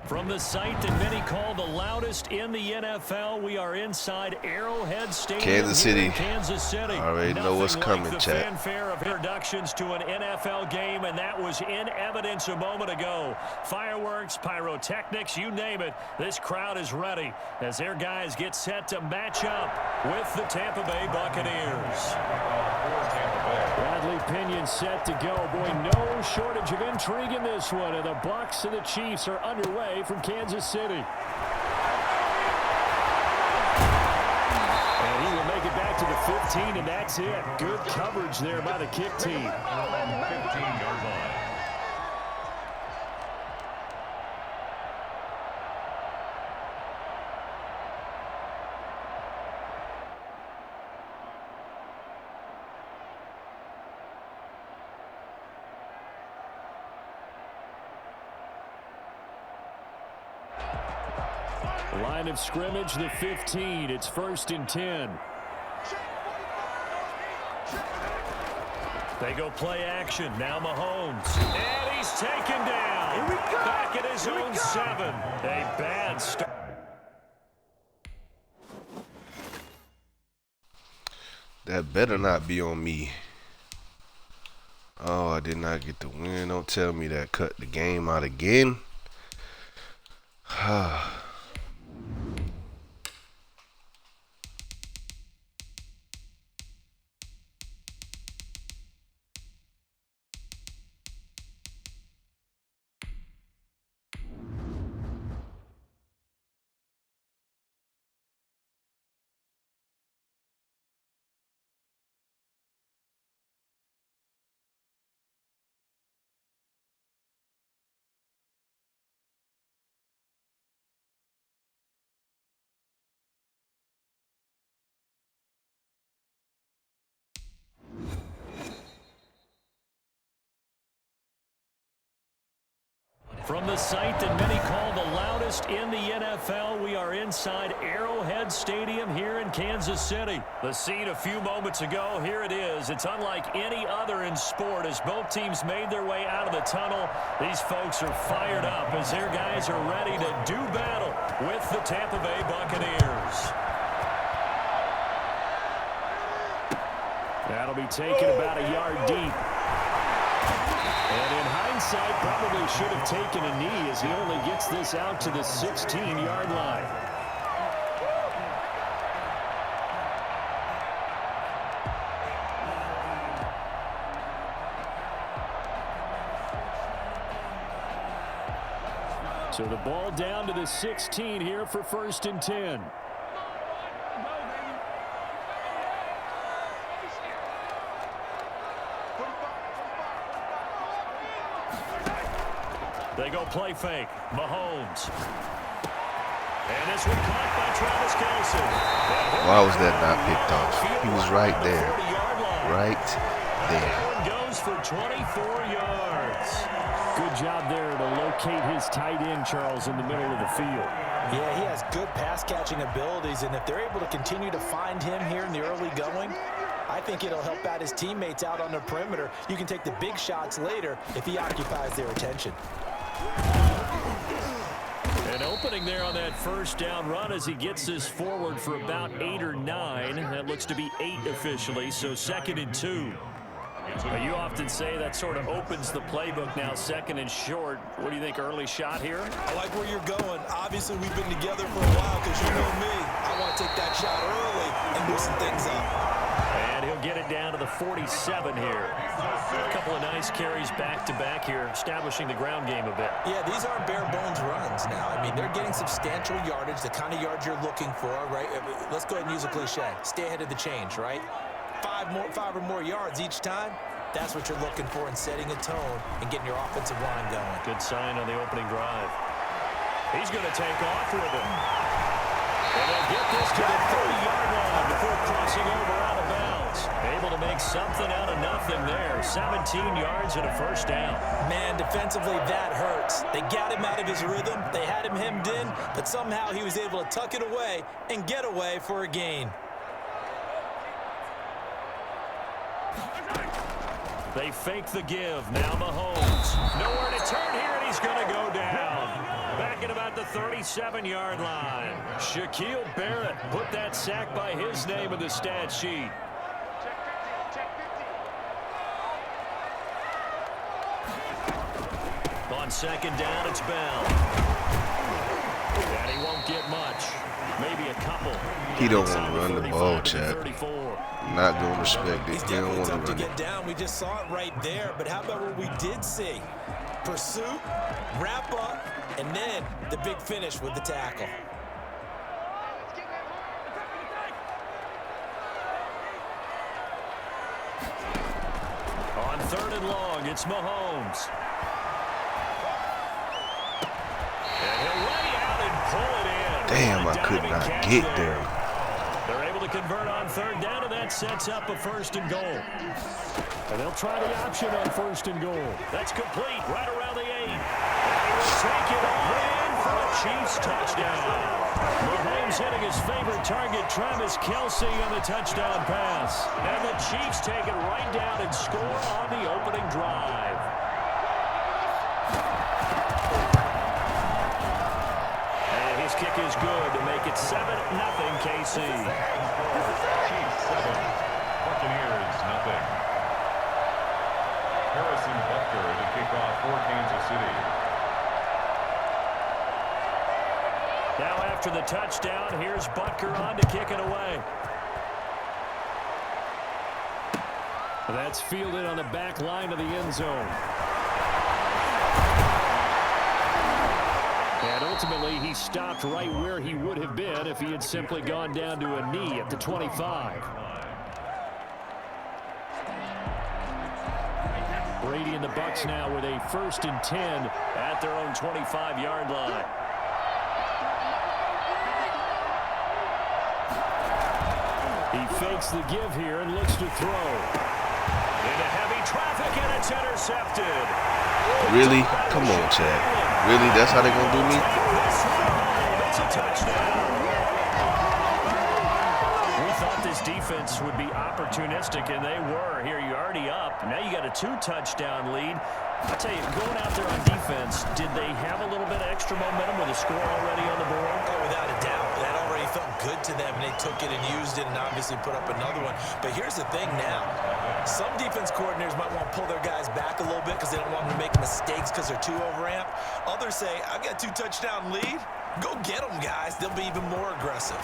From the site that many call the loudest in the NFL, we are inside Arrowhead Stadium, Kansas City. Kansas City. I already know what's coming, the chat. Fanfare of introductions to an NFL game, and that was in evidence a moment ago. Fireworks, pyrotechnics, you name it. This crowd is ready as their guys get set to match up with the Tampa Bay Buccaneers. Bradley Pinion set to go. Boy, no shortage of intrigue in this one. And the Bucs and the Chiefs are underway from Kansas City. And he will make it back to the 15, and that's it. Good coverage there by the kick team. 15-yard line. Line of scrimmage, the 15. It's 1st and 10. They go play action. Now Mahomes. And he's taken down. Back at his own 7. A bad start. That better not be on me. Oh, I did not get the win. Don't tell me that cut the game out again. From the site that many call the loudest in the NFL, we are inside Arrowhead Stadium here in Kansas City. The scene a few moments ago, here it is. It's unlike any other in sport as both teams made their way out of the tunnel. These folks are fired up as their guys are ready to do battle with the Tampa Bay Buccaneers. That'll be taken about a yard deep. And in hindsight, probably should have taken a knee as he only gets this out to the 16-yard line. So the ball down to the 16 here for 1st and 10. They go play fake. Mahomes. And this one caught by Travis Kelce. Why was that not picked off? He was right there. Right there. That one goes for 24 yards. Good job there to locate his tight end, Charles, in the middle of the field. Yeah, he has good pass-catching abilities, and if they're able to continue to find him here in the early going, I think it'll help out his teammates out on the perimeter. You can take the big shots later if he occupies their attention. An opening there on that first down run as he gets this forward for about 8 or 9. That looks to be 8 officially, so 2nd and 2. You often say that sort of opens the playbook now, 2nd and short. What do you think, early shot here? I like where you're going. Obviously, we've been together for a while because you know me. I want to take that shot early and loosen things up. And he'll get it down to the 47 here. A couple of nice carries back-to-back here, establishing the ground game a bit. Yeah, these aren't bare-bones runs now. I mean, they're getting substantial yardage, the kind of yards you're looking for, right? Let's go ahead and use a cliche. Stay ahead of the change, right? 5 or more yards each time. That's what you're looking for in setting a tone and getting your offensive line going. Good sign on the opening drive. He's going to take off with it. And they'll get this to the 30-yard line before crossing over out of bounds. Able to make something out of nothing there. 17 yards and a 1st down. Man, defensively, that hurts. They got him out of his rhythm. They had him hemmed in, but somehow he was able to tuck it away and get away for a gain. They fake the give. Now Mahomes. Nowhere to turn here, and he's going to go down. Back at about the 37-yard line. Shaquille Barrett put that sack by his name in the stat sheet. On second down, it's Bell. And he won't get much. Maybe a couple. He don't want to run the ball, Chad. Not going to respect it. He don't want to run get down. We just saw it right there. But how about what we did see? Pursuit, wrap up, and then the big finish with the tackle. On third and long, it's Mahomes. And he'll lay out and pull it in. Damn, I could not get there. They're able to convert on third down, and that sets up a first and goal. And they'll try the option on first and goal. That's complete right around the 8. And he will take it all in for a Chiefs touchdown. Mahomes hitting his favorite target, Travis Kelce, on the touchdown pass. And the Chiefs take it right down and score on the opening drive. And his kick is good to make it 7-0 KC. Chiefs 7, Buccaneers nothing. Harrison Butker to kick off for Kansas City. Now after the touchdown, here's Butker on to kick it away. That's fielded on the back line of the end zone. And ultimately, he stopped right where he would have been if he had simply gone down to a knee at the 25. Brady and the Bucs now with a 1st and 10 at their own 25-yard line. He fakes the give here and looks to throw. Into heavy traffic, and it's intercepted. Really? Come on, Chad. Really? That's how they're going to do me? It's a touchdown. We thought this defense would be opportunistic, and they were. Here, you're already up. Now you got a 2-touchdown lead. I'll tell you, going out there on defense, did they have a little bit of extra momentum with a score already on the board? Oh, without a doubt. That already felt good to them, and they took it and used it and obviously put up another one. But here's the thing now. Some defense coordinators might want to pull their guys back a little bit because they don't want them to make mistakes because they're too overamped. Others say, I've got a 2-touchdown lead. Go get them, guys. They'll be even more aggressive.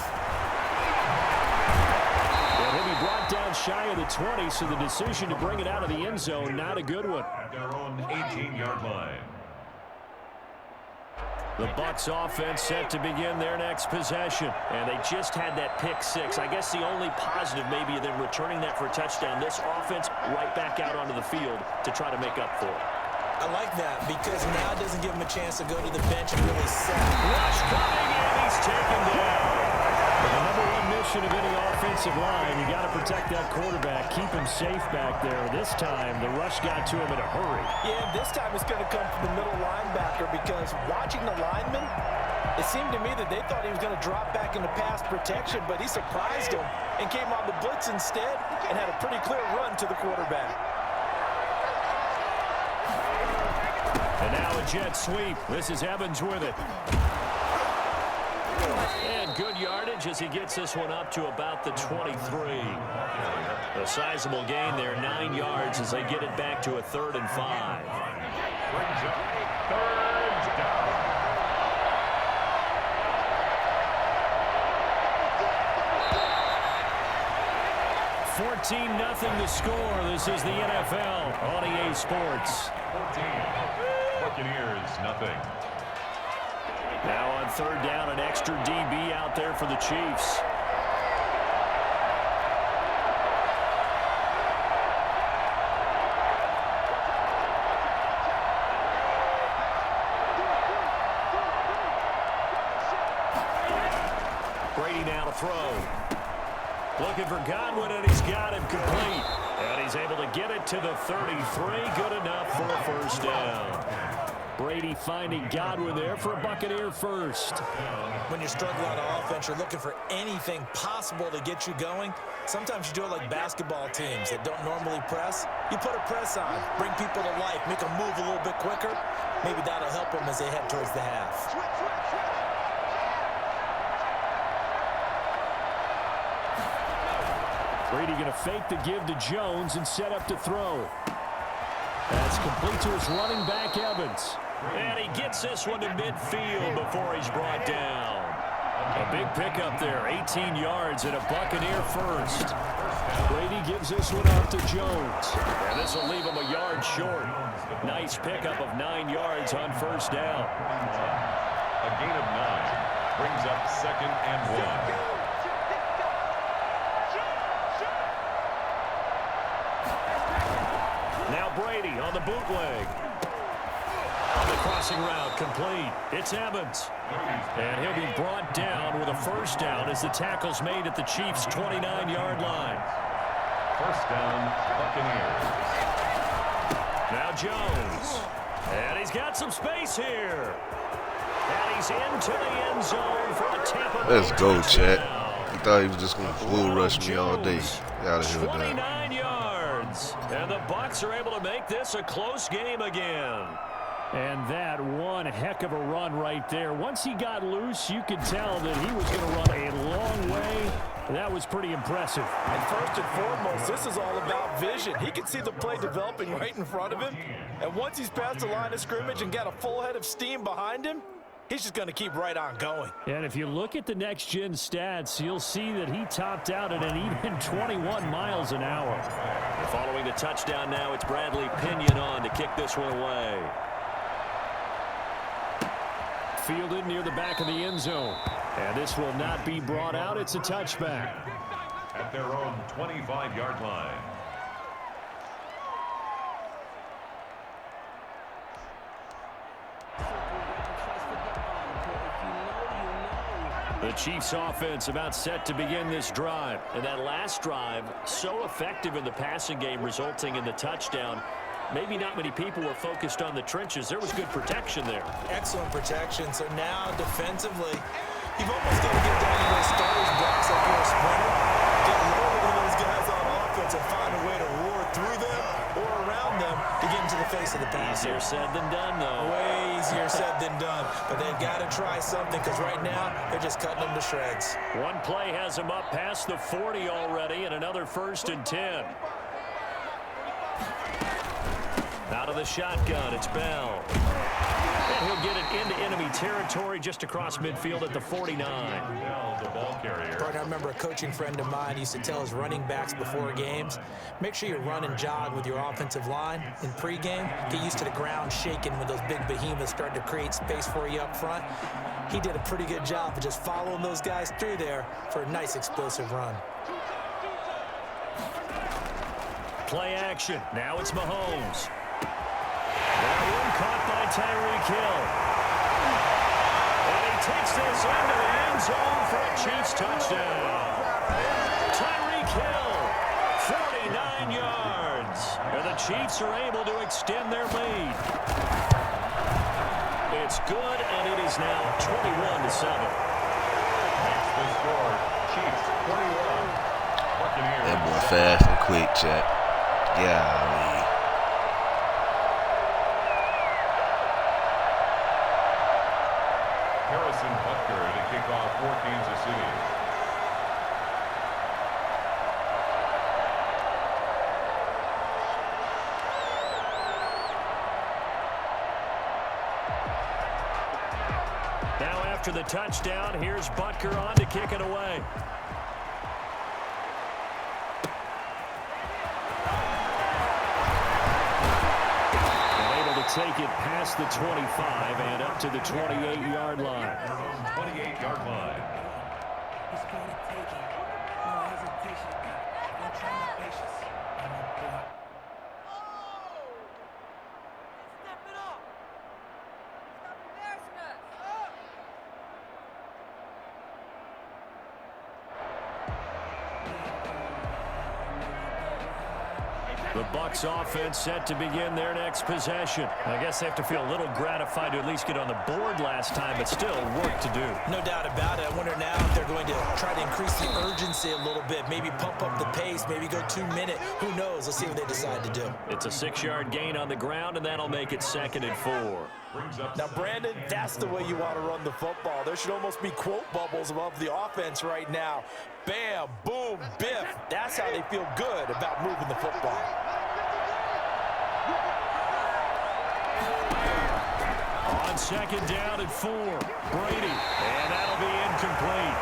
And he'll be brought down shy of the 20, so the decision to bring it out of the end zone, not a good one. At their own 18-yard line. The Bucs offense set to begin their next possession. And they just had that pick 6. I guess the only positive maybe of them returning that for a touchdown. This offense right back out onto the field to try to make up for it. I like that because now it doesn't give him a chance to go to the bench and really set. Rush coming, and he's taken down. The number one mission of any offensive line, you got to protect that quarterback, keep him safe back there. This time, the rush got to him in a hurry. Yeah, this time it's going to come from the middle linebacker because watching the lineman, it seemed to me that they thought he was going to drop back into pass protection, but he surprised him and came on the blitz instead and had a pretty clear run to the quarterback. And now a jet sweep. This is Evans with it. And good yardage as he gets this one up to about the 23. A sizable gain there, 9 yards as they get it back to a 3rd and 5. Brings up 3rd down. 14-0 the score. This is the NFL on EA Sports. 14. Buccaneers nothing. Now on 3rd down, an extra DB out there for the Chiefs. Brady now to throw. Looking for Godwin, and he's got him complete. And he's able to get it to the 33. Good enough for a 1st down. Brady finding Godwin there for a Buccaneer first. When you're struggling on offense, you're looking for anything possible to get you going. Sometimes you do it like basketball teams that don't normally press. You put a press on, bring people to life, make them move a little bit quicker. Maybe that'll help them as they head towards the half. Brady going to fake the give to Jones and set up to throw. That's complete to his running back, Evans. And he gets this one to midfield before he's brought down. A big pickup there, 18 yards and a Buccaneer first. Brady gives this one off to Jones. And this will leave him a yard short. Nice pickup of 9 yards on first down. A gain of 9 brings up 2nd and 1. Now Brady on the bootleg. On the crossing route, complete. It's Evans. And he'll be brought down with a first down as the tackle's made at the Chiefs' 29-yard line. First down, Buccaneers. Now Jones. And he's got some space here. And he's into the end zone for a Tampa Bay Let's go, Chet. touchdown. He thought he was just going to bull rush me all day. Get out of here with that. 29 yards. And the Bucs are able to make this a close game again. And that one heck of a run right there. Once he got loose, you could tell that he was going to run a long way. That was pretty impressive. And first and foremost, this is all about vision. He can see the play developing right in front of him. And once he's past the line of scrimmage and got a full head of steam behind him, he's just going to keep right on going. And if you look at the next-gen stats, you'll see that he topped out at an even 21 miles an hour. Following the touchdown now, it's Bradley Pinion on to kick this one away. Fielded near the back of the end zone. And this will not be brought out. It's a touchback. At their own 25-yard line. The Chiefs offense about set to begin this drive. And that last drive, so effective in the passing game, resulting in the touchdown. Maybe not many people were focused on the trenches. There was good protection there. Excellent protection. So now defensively, you've almost got to get down to those starters blocks like you're a sprinter. Get lower than those guys on offense and find a way to roar through them or around them to get into the face of the pass. Easier said than done, though. Way easier said than done. But they've got to try something because right now they're just cutting them to shreds. One play has him up past the 40 already and another 1st and 10. Out of the shotgun, it's Bell. And he'll get it into enemy territory just across midfield at the 49. Bell, the ball carrier. Partner, I remember a coaching friend of mine used to tell his running backs before games, make sure you run and jog with your offensive line in pregame. Get used to the ground shaking when those big behemoths start to create space for you up front. He did a pretty good job of just following those guys through there for a nice explosive run. Play action. Now it's Mahomes. That one caught by Tyreek Hill. And he takes this into the end zone for a Chiefs touchdown. Tyreek Hill, 49 yards. And the Chiefs are able to extend their lead. It's good, and it is now 21-7. That's the score. Chiefs 21. Buccaneers. That boy fast and quick, Chet. Golly. Harrison Butker to kick off for Kansas City. Now after the touchdown, here's Butker on to kick it away. Take it past the 25 and up to the 28-yard line. 28-yard line. He's going to take it. No hesitation. Don't try my patience. Step it up. Stop embarrassing us. The Bucs offense set to begin their next possession. I guess they have to feel a little gratified to at least get on the board last time, but still work to do. No doubt about it. I wonder now if they're going to try to increase the urgency a little bit, maybe pump up the pace, maybe go 2-minute. Who knows? Let's see what they decide to do. It's a 6-yard gain on the ground, and that'll make it 2nd and 4. Now, Brandon, that's the way you want to run the football. There should almost be quote bubbles above the offense right now. Bam, boom, biff. That's how they feel good about moving the football. On 2nd down and 4, Brady, and that'll be incomplete.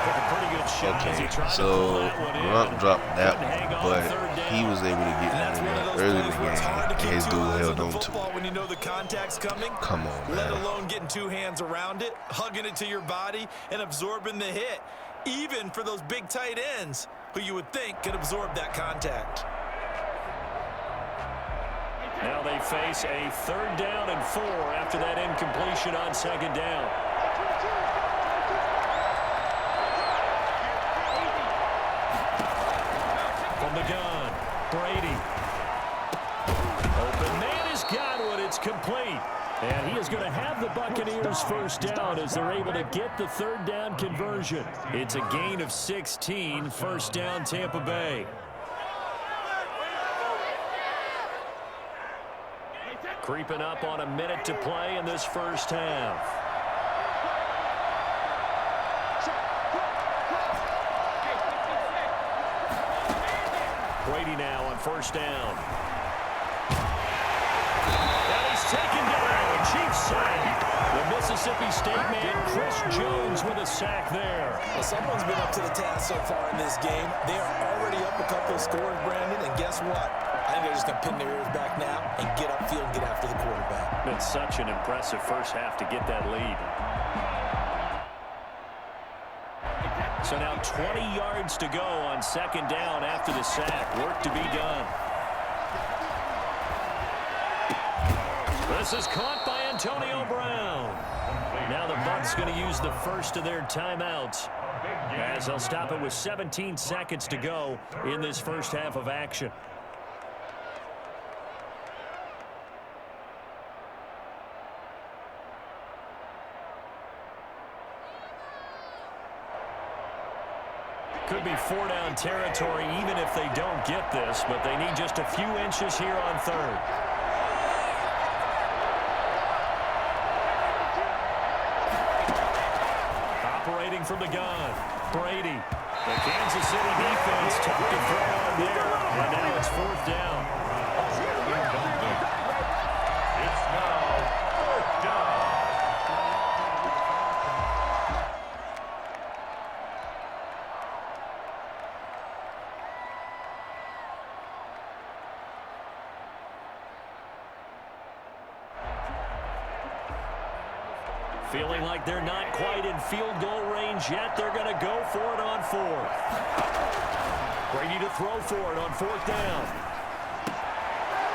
Took a pretty good shot as he tried to pull that one in. Gronk dropped that Couldn't hang one, on but 3rd down. he was able to get That's one one of those early in plays the where it's hard to game, and keep his two dude eyes held on on the to football it. when you know the contact's coming. Come on, Let man. alone getting 2 hands around it, hugging it to your body, and absorbing the hit. Even for those big tight ends who you would think could absorb that contact. Now they face a 3rd down and 4 after that incompletion on 2nd down. From the gun, Brady. Open man has got one. It's complete. And he is going to have the Buccaneers 1st down as they're able to get the 3rd down conversion. It's a gain of 16, 1st down Tampa Bay. Creeping up on a minute to play in this 1st half. Brady now on 1st down. And he's taken down. Chief sack. The Mississippi State man, Chris Jones, with a sack there. Well, someone's been up to the task so far in this game. They are already up a couple of scores, Brandon, and guess what? I think they're just going to pin their ears back now and get upfield and get after the quarterback. Been such an impressive 1st half to get that lead. So now 20 yards to go on 2nd down after the sack. Work to be done. This is caught by Antonio Brown. Now the Bucs going to use the first of their timeouts as they'll stop it with 17 seconds to go in this 1st half of action. Could be 4-down territory even if they don't get this, but they need just a few inches here on 3rd. Operating from the gun, Brady. The Kansas City defense took the throw on there, and now it's 4th down. It's now 4th down. Feeling like they're not quite in field goal range yet. They're going to go for it on 4th. Brady to throw for it on 4th down.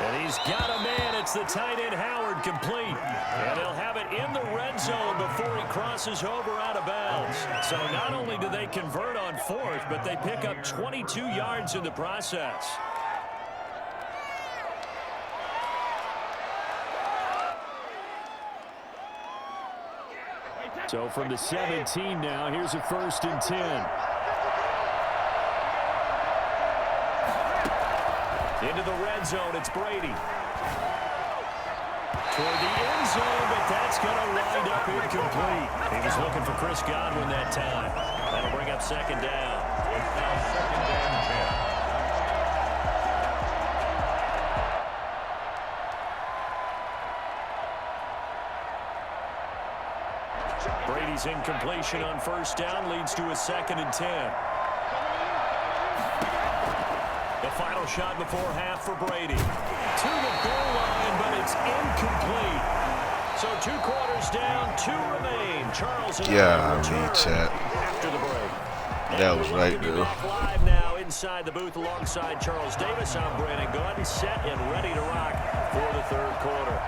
And he's got a man. It's the tight end Howard, complete. And they'll have it in the red zone before he crosses over out of bounds. So not only do they convert on 4th, but they pick up 22 yards in the process. So from the 17 now, here's a 1st and 10. Into the red zone, it's Brady. Toward the end zone, but that's going to wind up incomplete. He was looking for Chris Godwin that time. That'll bring up 2nd down. It's now 2nd and 10. Brady's incompletion on 1st down leads to a 2nd and 10. The final shot before half for Brady. To the goal line, but it's incomplete. So 2 quarters down, 2 remain. Charles and chat. after the break. That was right, though. Live now inside the booth alongside Charles Davis. I'm Brandon Gunn, set and ready to rock for the 3rd quarter.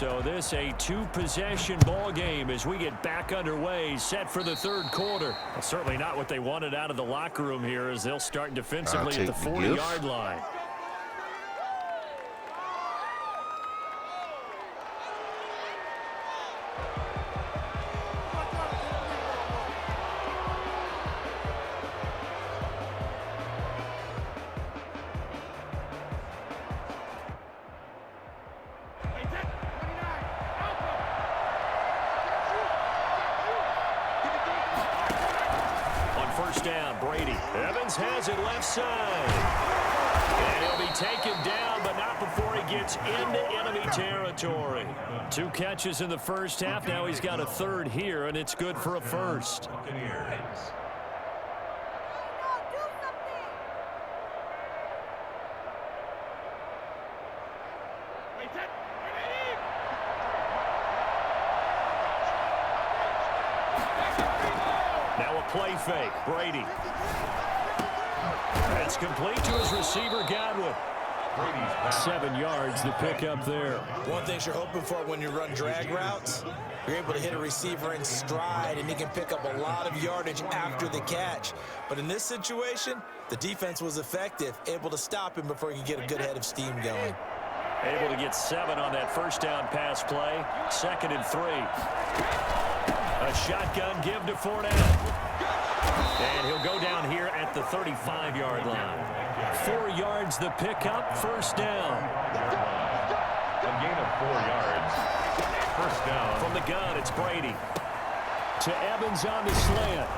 So this a two-possession ball game as we get back underway, set for the third quarter. Well, certainly not what they wanted out of the locker room here as they'll start defensively at the 40-yard line. First down, Brady. Evans has it left side. And he'll be taken down, but not before he gets into enemy territory. 2 catches in the first half. Now he's got a third here, and it's good for a first. Now a play fake. Brady. It's complete to his receiver, Godwin. 7 yards, the pick up there. One thing you're hoping for when you run drag routes, you're able to hit a receiver in stride, and he can pick up a lot of yardage after the catch. But in this situation, the defense was effective, able to stop him before he could get a good head of steam going. Able to get 7 on that first down pass play. 2nd and 3. A shotgun give to Fournette. And he'll go down here at the 35-yard line. 4 yards the pickup, first down. A gain of 4 yards. First down. From the gun, it's Brady. To Evans on the slant.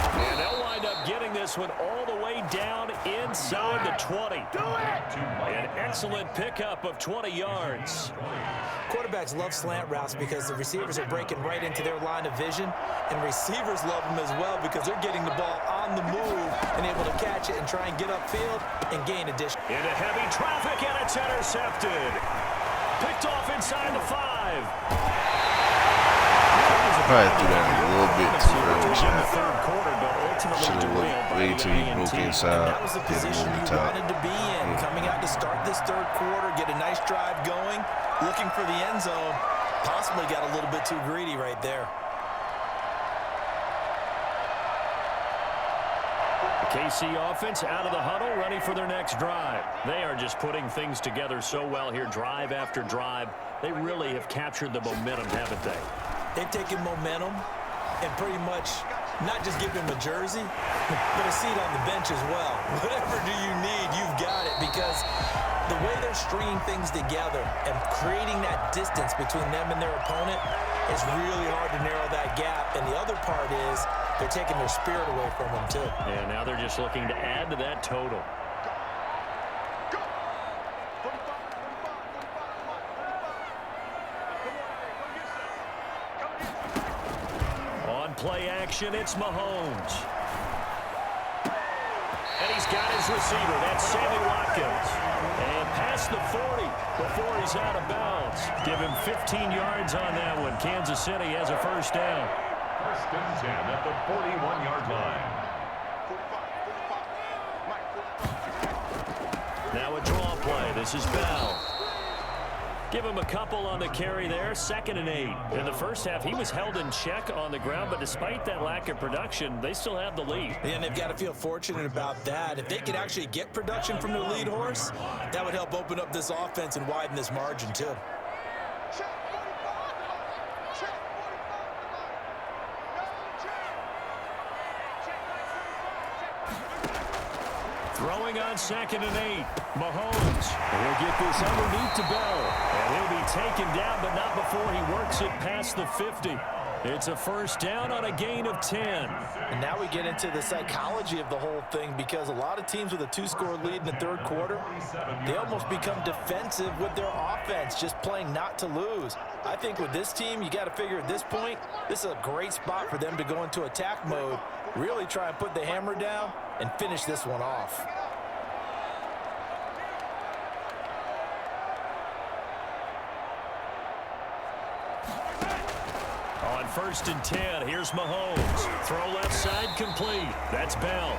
And they'll wind up getting this one all the way down inside the 20. An excellent pickup of 20 yards. Quarterbacks love slant routes because the receivers are breaking right into their line of vision, and receivers love them as well because they're getting the ball on the move and able to catch it and try and get upfield and gain addition. Into heavy traffic, and it's intercepted. Picked off inside the 5. Probably threw that a little bit too early. Should have looked way till he broke inside. That was the position you wanted to be in. Coming out to start this third quarter, get a nice drive going, looking for the end zone. Possibly got a little bit too greedy right there. The KC offense out of the huddle, ready for their next drive. They are just putting things together so well here, drive after drive. They really have captured the momentum, haven't they? They've taken momentum and pretty much not just give him a jersey, but a seat on the bench as well. Whatever do you need, you've got it, because the way they're stringing things together and creating that distance between them and their opponent is really hard to narrow that gap. And the other part is they're taking their spirit away from them too. And now they're just looking to add to that total. Play action, it's Mahomes. And he's got his receiver, that's Sammy Watkins. And past the 40 before he's out of bounds. Give him 15 yards on that one. Kansas City has a first down. First and 10 at the 41-yard line. Now a draw play, this is Bell. Give him a couple on the carry there, 2nd and 8. In the first half, he was held in check on the ground, but despite that lack of production, they still have the lead. And they've got to feel fortunate about that. If they could actually get production from their lead horse, that would help open up this offense and widen this margin too. Throwing on 2nd and 8. Mahomes. He'll get this underneath to Bell. And he'll be taken down, but not before he works it past the 50. It's a first down on a gain of 10. And now we get into the psychology of the whole thing, because a lot of teams with a 2-score lead in the third quarter, they almost become defensive with their offense, just playing not to lose. I think with this team, you got to figure at this point, this is a great spot for them to go into attack mode, really try and put the hammer down and finish this one off. On first and 10. Here's Mahomes. Throw left side complete. That's Bell.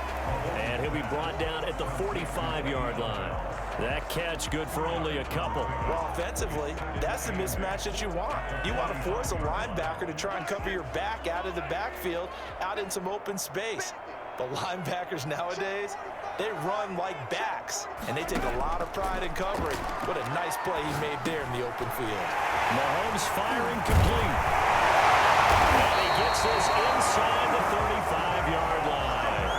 And he'll be brought down at the 45-yard line. That catch good for only a couple. Well, offensively, that's the mismatch that you want. You want to force a linebacker to try and cover your back out of the backfield, out in some open space. The linebackers nowadays, they run like backs, and they take a lot of pride in covering. What a nice play he made there in the open field. Mahomes firing complete. And he gets this inside the 35-yard line.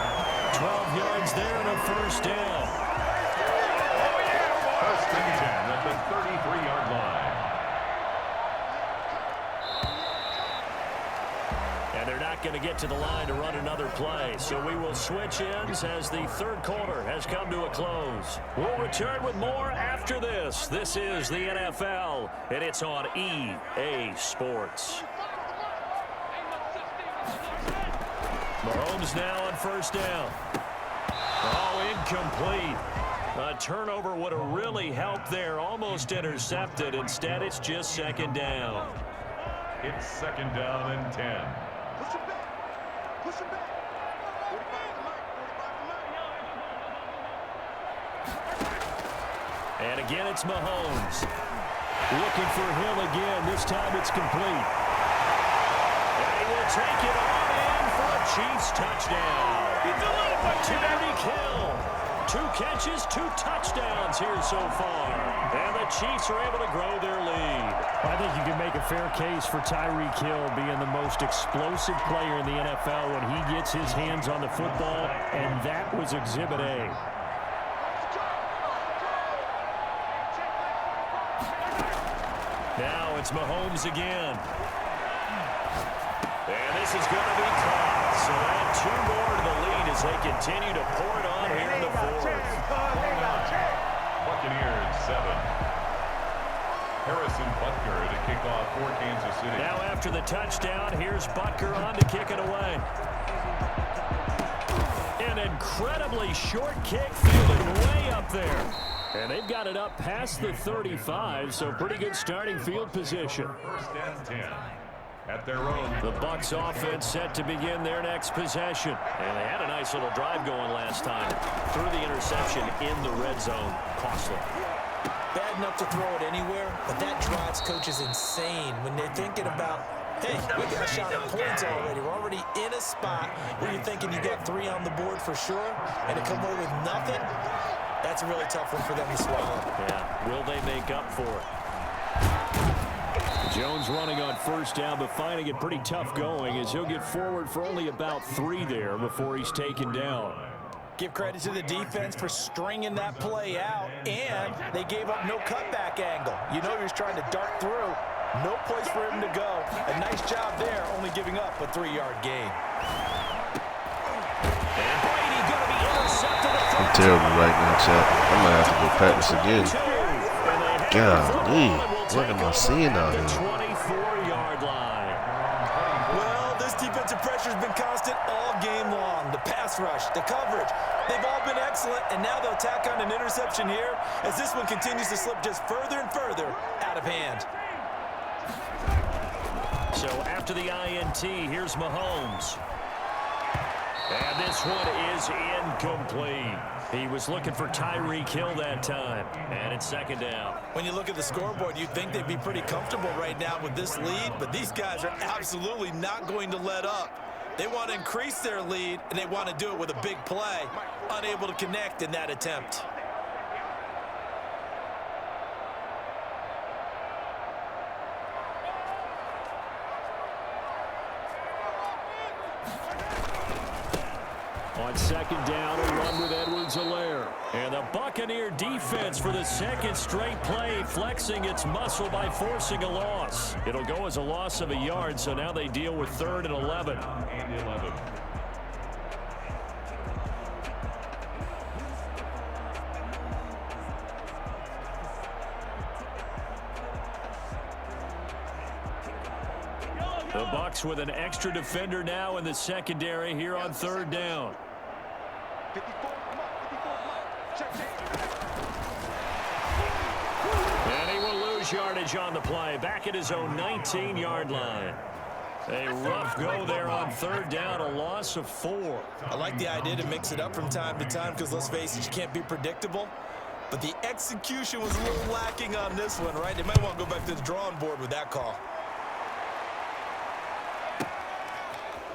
12 yards there and a first down. First and 10 at the 33-yard line. And they're not going to get to the line to run another play. So we will switch ends as the third quarter has come to a close. We'll return with more after this. This is the NFL, and it's on EA Sports. Mahomes now on first down. Oh, incomplete. A turnover would have really helped there. Almost intercepted. Instead, it's just second down. It's second down and 10. Push it back. Push it back. 45 And again, it's Mahomes. Looking for him again. This time it's complete. And he will take it on in for a Chiefs touchdown. Tyreek Hill. 2 catches, 2 touchdowns here so far. And the Chiefs are able to grow their lead. I think you can make a fair case for Tyreek Hill being the most explosive player in the NFL when he gets his hands on the football, and that was Exhibit A. Now it's Mahomes again. And this is going to be caught. So add 2 more to the lead as they continue to pour it on here in the fourth. Buccaneers 7. Harrison Butker to kick off for Kansas City. Now after the touchdown, here's Butker on to kick it away. An incredibly short kick fielded way up there. And they've got it up past the 35, so pretty good starting field position. First and 10 at their own. The Bucs offense set to begin their next possession. And they had a nice little drive going last time. Threw the interception in the red zone. Costly. Bad enough to throw it anywhere, but that drives coaches insane when they're thinking about, hey, we got a shot at points already. We're already in a spot where you're thinking you got 3 on the board for sure, and to come away with nothing, that's a really tough one for them to swallow. Yeah, will they make up for it? Jones running on first down, but finding it pretty tough going as he'll get forward for only about 3 there before he's taken down. Give credit to the defense for stringing that play out, and they gave up no cutback angle. You know he was trying to dart through. No place for him to go. A nice job there, only giving up a 3-yard gain. And Brady going to be intercepted. I'm terrible right now, Chad. I might have to go practice again. Golly, what am I seeing out here? 24-yard line. Well, this defensive pressure has been constant all game long. The pass rush, the coverage, they've all been excellent, and now they'll tack on an interception here as this one continues to slip just further and further out of hand. So after the INT, here's Mahomes. And this one is incomplete. He was looking for Tyreek Hill that time. And it's second down. When you look at the scoreboard, you'd think they'd be pretty comfortable right now with this lead, but these guys are absolutely not going to let up. They want to increase their lead, and they want to do it with a big play. Unable to connect in that attempt. On second down, a run with Edwards-Helaire. And the Buccaneer defense for the second straight play, flexing its muscle by forcing a loss. It'll go as a loss of a yard, so now they deal with 3rd and 11. The Bucs with an extra defender now in the secondary here on 3rd down. And he will lose yardage on the play, back at his own 19-yard line. A rough go there on third down, a loss of 4. I like the idea to mix it up from time to time because, let's face it, you can't be predictable. But the execution was a little lacking on this one, right? They might want to go back to the drawing board with that call.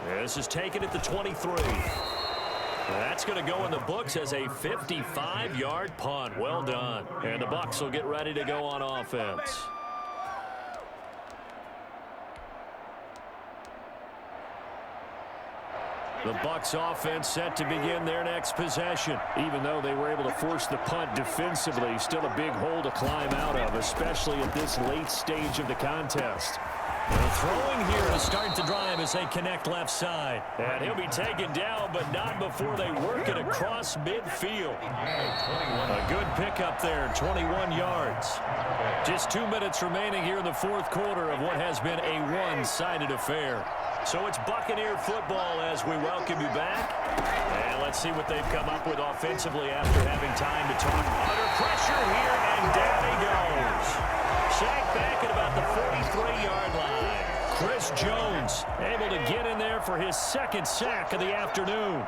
This is taken at the 23. That's going to go in the books as a 55-yard punt. Well done. And the Bucs will get ready to go on offense. The Bucs offense set to begin their next possession. Even though they were able to force the punt defensively, still a big hole to climb out of, especially at this late stage of the contest. The throwing here to start the drive as they connect left side. And he'll be taken down, but not before they work it across midfield. A good pickup there, 21 yards. Just 2 minutes remaining here in the fourth quarter of what has been a one-sided affair. So it's Buccaneer football as we welcome you back. And let's see what they've come up with offensively after having time to talk. Under pressure here, and down he goes. Sacked back at about the 43-yard line. Chris Jones able to get in there for his second sack of the afternoon.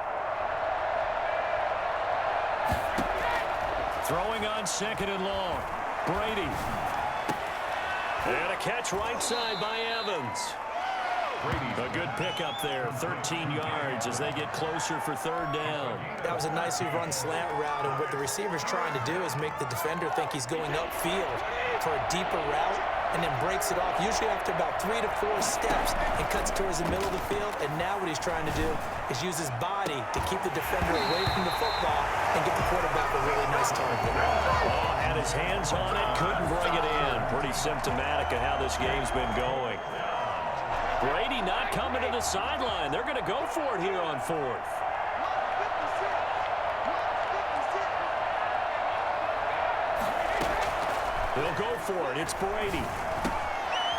Throwing on second and long. Brady. And a catch right side by Evans. A good pickup there, 13 yards as they get closer for third down. That was a nicely run slant route, and what the receiver's trying to do is make the defender think he's going upfield for a deeper route and then breaks it off, usually after about 3 to 4 steps, and cuts towards the middle of the field. And now what he's trying to do is use his body to keep the defender away from the football and get the quarterback a really nice target. Oh, had his hands on it, couldn't bring it in. Pretty symptomatic of how this game's been going. Brady not coming to the sideline. They're going to go for it here on fourth. They'll go for it. It's Brady.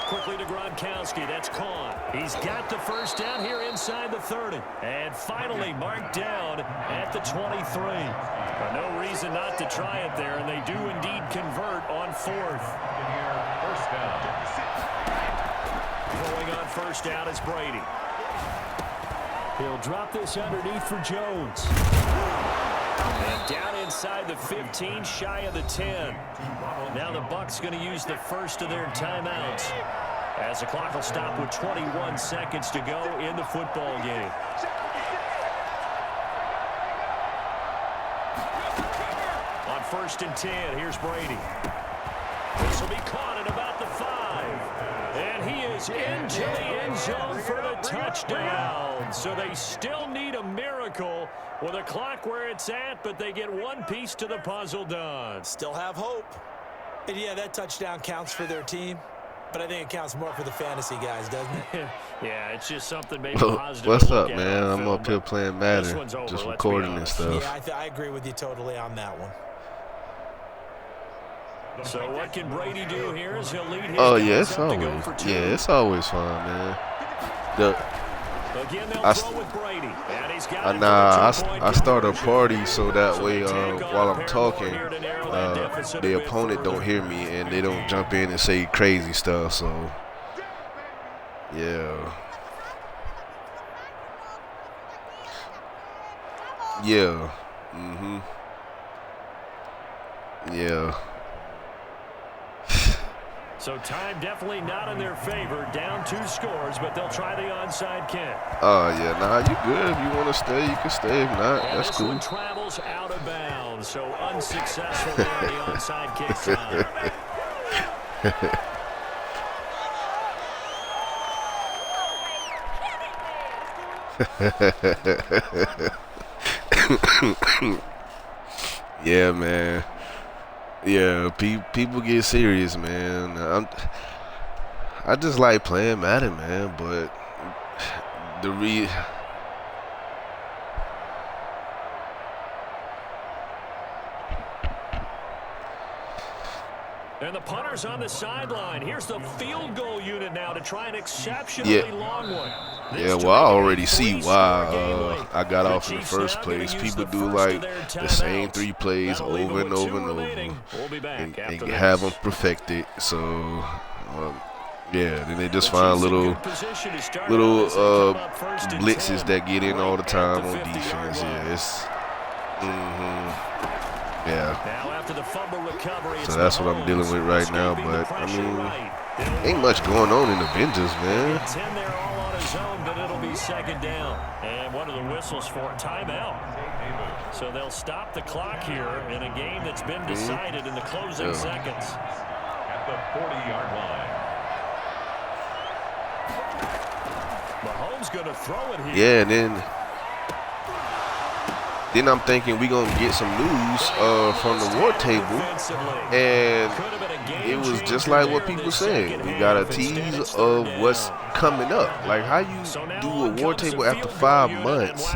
Quickly to Gronkowski. That's caught. He's got the first down here inside the 30. And finally marked down at the 23. But no reason not to try it there, and they do indeed convert on fourth. First down. Throwing on first down is Brady. He'll drop this underneath for Jones. And down inside the 15, shy of the 10. Now the Bucs going to use the first of their timeouts as the clock will stop with 21 seconds to go in the football game. On first and 10, here's Brady. This will be caught at about the 5. And he is into the end zone for the touchdown. So they still need a miracle with a clock where it's at, but they get one piece to the puzzle done. Still have hope. And yeah, that touchdown counts for their team, but I think it counts more for the fantasy guys, doesn't it? Yeah, it's just something maybe positive. What's to up, look man? at I'm up here playing Madden, just recording and stuff. Yeah, I agree with you totally on that one. So what can Brady do here as he'll lead his it's always fun, man. Again, they'll throw with Brady, and he's got I start a party so that way while I'm talking, the opponent don't hear me and they don't jump in and say crazy stuff. So yeah. So time definitely not in their favor. Down 2 scores, but they'll try the onside kick. You good. If you want to stay, you can stay. If not, And that's this cool. one travels out of bounds, so unsuccessful there on the onside kick side. Yeah, man. Yeah, people get serious, man. I just like playing Madden, man, but And the punter's on the sideline. Here's the field goal unit now to try an exceptionally long one. I already see why I got off in the first place. People do like the same 3 plays over and over and over and have them perfected. So Yeah, then they just find little blitzes that get in all the time on defense. Yeah, it's yeah. So that's what I'm dealing with right now. But I mean, ain't much going on in the Avengers, man. But it'll be second down. And one of the whistles for a timeout. So they'll stop the clock here in a game that's been decided in the closing seconds. At the 40-yard line. Mahomes going to throw it here. Yeah, and then I'm thinking we're going to get some news from the war table. And it was just like what people said. We got a tease of what's coming up. Like, how you do a war table after 5 months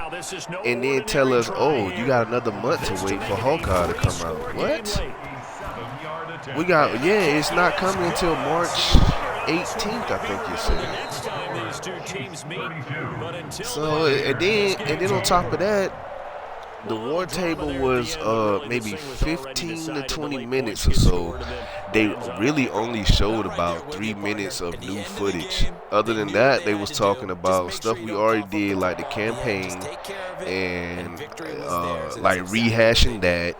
and then tell us, oh, you got another month to wait for Hawkeye to come out. What? We got, it's not coming until March 18th, I think you said. So, and then on top of that, the war table was maybe 15 to 20 minutes or so. They really only showed about 3 minutes of new footage. Other than that, they was talking about stuff we already did, like the campaign, and like rehashing that,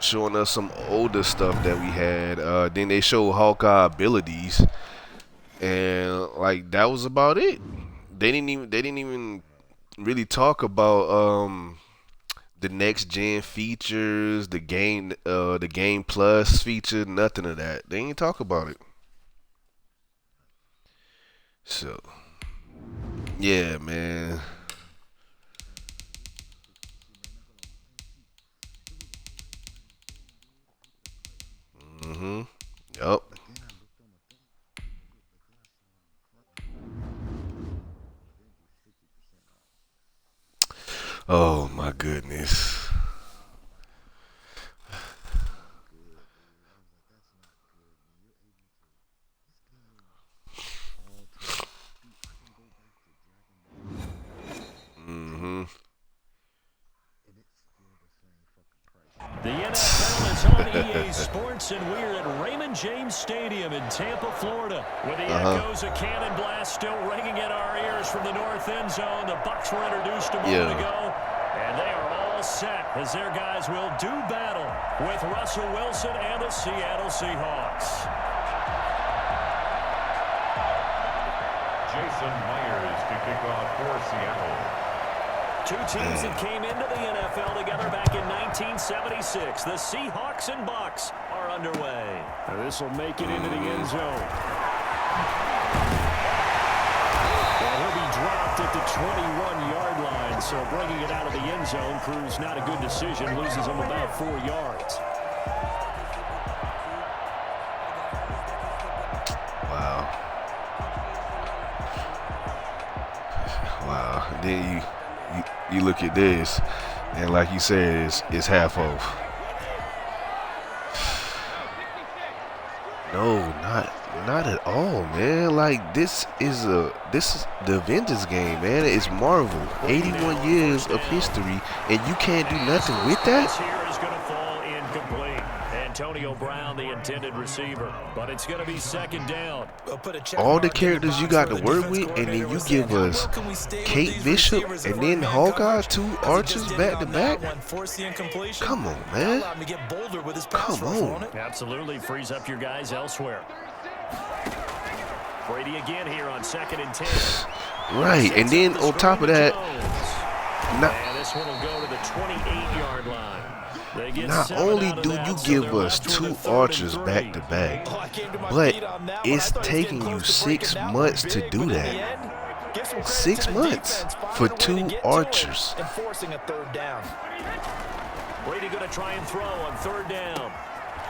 showing us some older stuff that we had. Then they showed Hawkeye abilities, and like that was about it. They didn't even really talk about the next gen features, the game plus feature, nothing of that. They ain't talk about it. So yeah, man. Yup. Oh my goodness. The NFL is on EA Sports, and we're at Raymond James Stadium in Tampa, Florida, with the echoes of cannon blast still ringing in our ears from the north end zone. The Bucs were introduced a moment ago, and they are all set as their guys will do battle with Russell Wilson and the Seattle Seahawks. Jason Myers to kick off for Seattle. Two teams that came into the NFL together back in 1976. The Seahawks and Bucs are underway. This will make it into the end zone. And he'll be dropped at the 21-yard line. So bringing it out of the end zone proves not a good decision. Loses him about 4 yards. Wow. Then you look at this, and like you said, it's half off. No, not at all, man. Like this is the Avengers game, man. It's Marvel, 81 years of history, and you can't do nothing with that. Antonio Brown, the intended receiver, but it's going to be second down. All the characters you got to work with, and then you give us Kate Bishop and then Hawkeye, 2 archers back to back. Come on, man. Come on. Absolutely frees up your guys elsewhere. Brady again here on 2nd and 10. Right, and then on top of that, and this one will go to the 28-yard line. Not only do you give us 2 archers back to back, but it's taking you 6 months to do that. 6 months for 2 archers. Brady going to try and throw on 3rd down.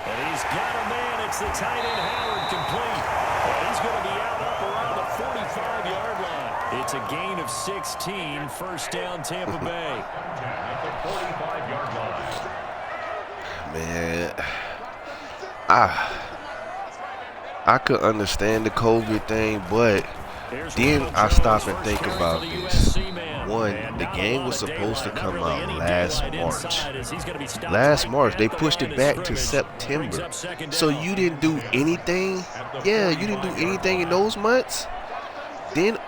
And he's got a man. It's the tight end Howard complete. And he's going to be out up around the 45-yard line. It's a gain of 16. First down, Tampa Bay. At the 45-yard line. Man, I could understand the COVID thing, but then I stop and think about this. one, the game was supposed to come out last March. Last March, they pushed it back to September. So you didn't do anything? Yeah, you didn't do anything in those months? Then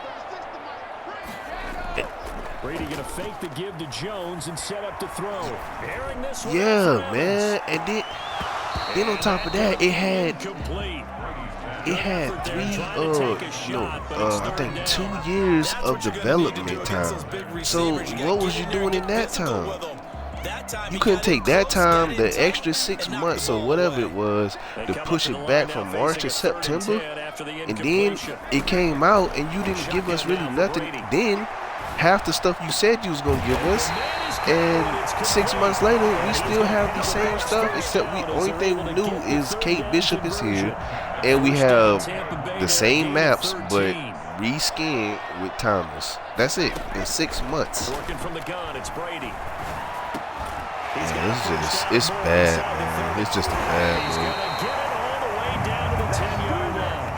Brady gonna fake the give to Jones and set up to throw. yeah, man. And then on top of that, it had 2 years of development time. So what was you doing in that time? You couldn't take that time, the extra 6 months or whatever it was, to push it back from March to September, and then it came out and you didn't give us really nothing. Then half the stuff you said you was gonna give us, and 6 months later we still have the same stuff, except the only thing we knew is Kate Bishop is here, and we have the same maps but reskinned with Thomas. That's it in 6 months. Working from the gun, it's Brady. Yeah, it's bad, man. It's just a bad He's move. gonna get it all the way down to the 10-yard line.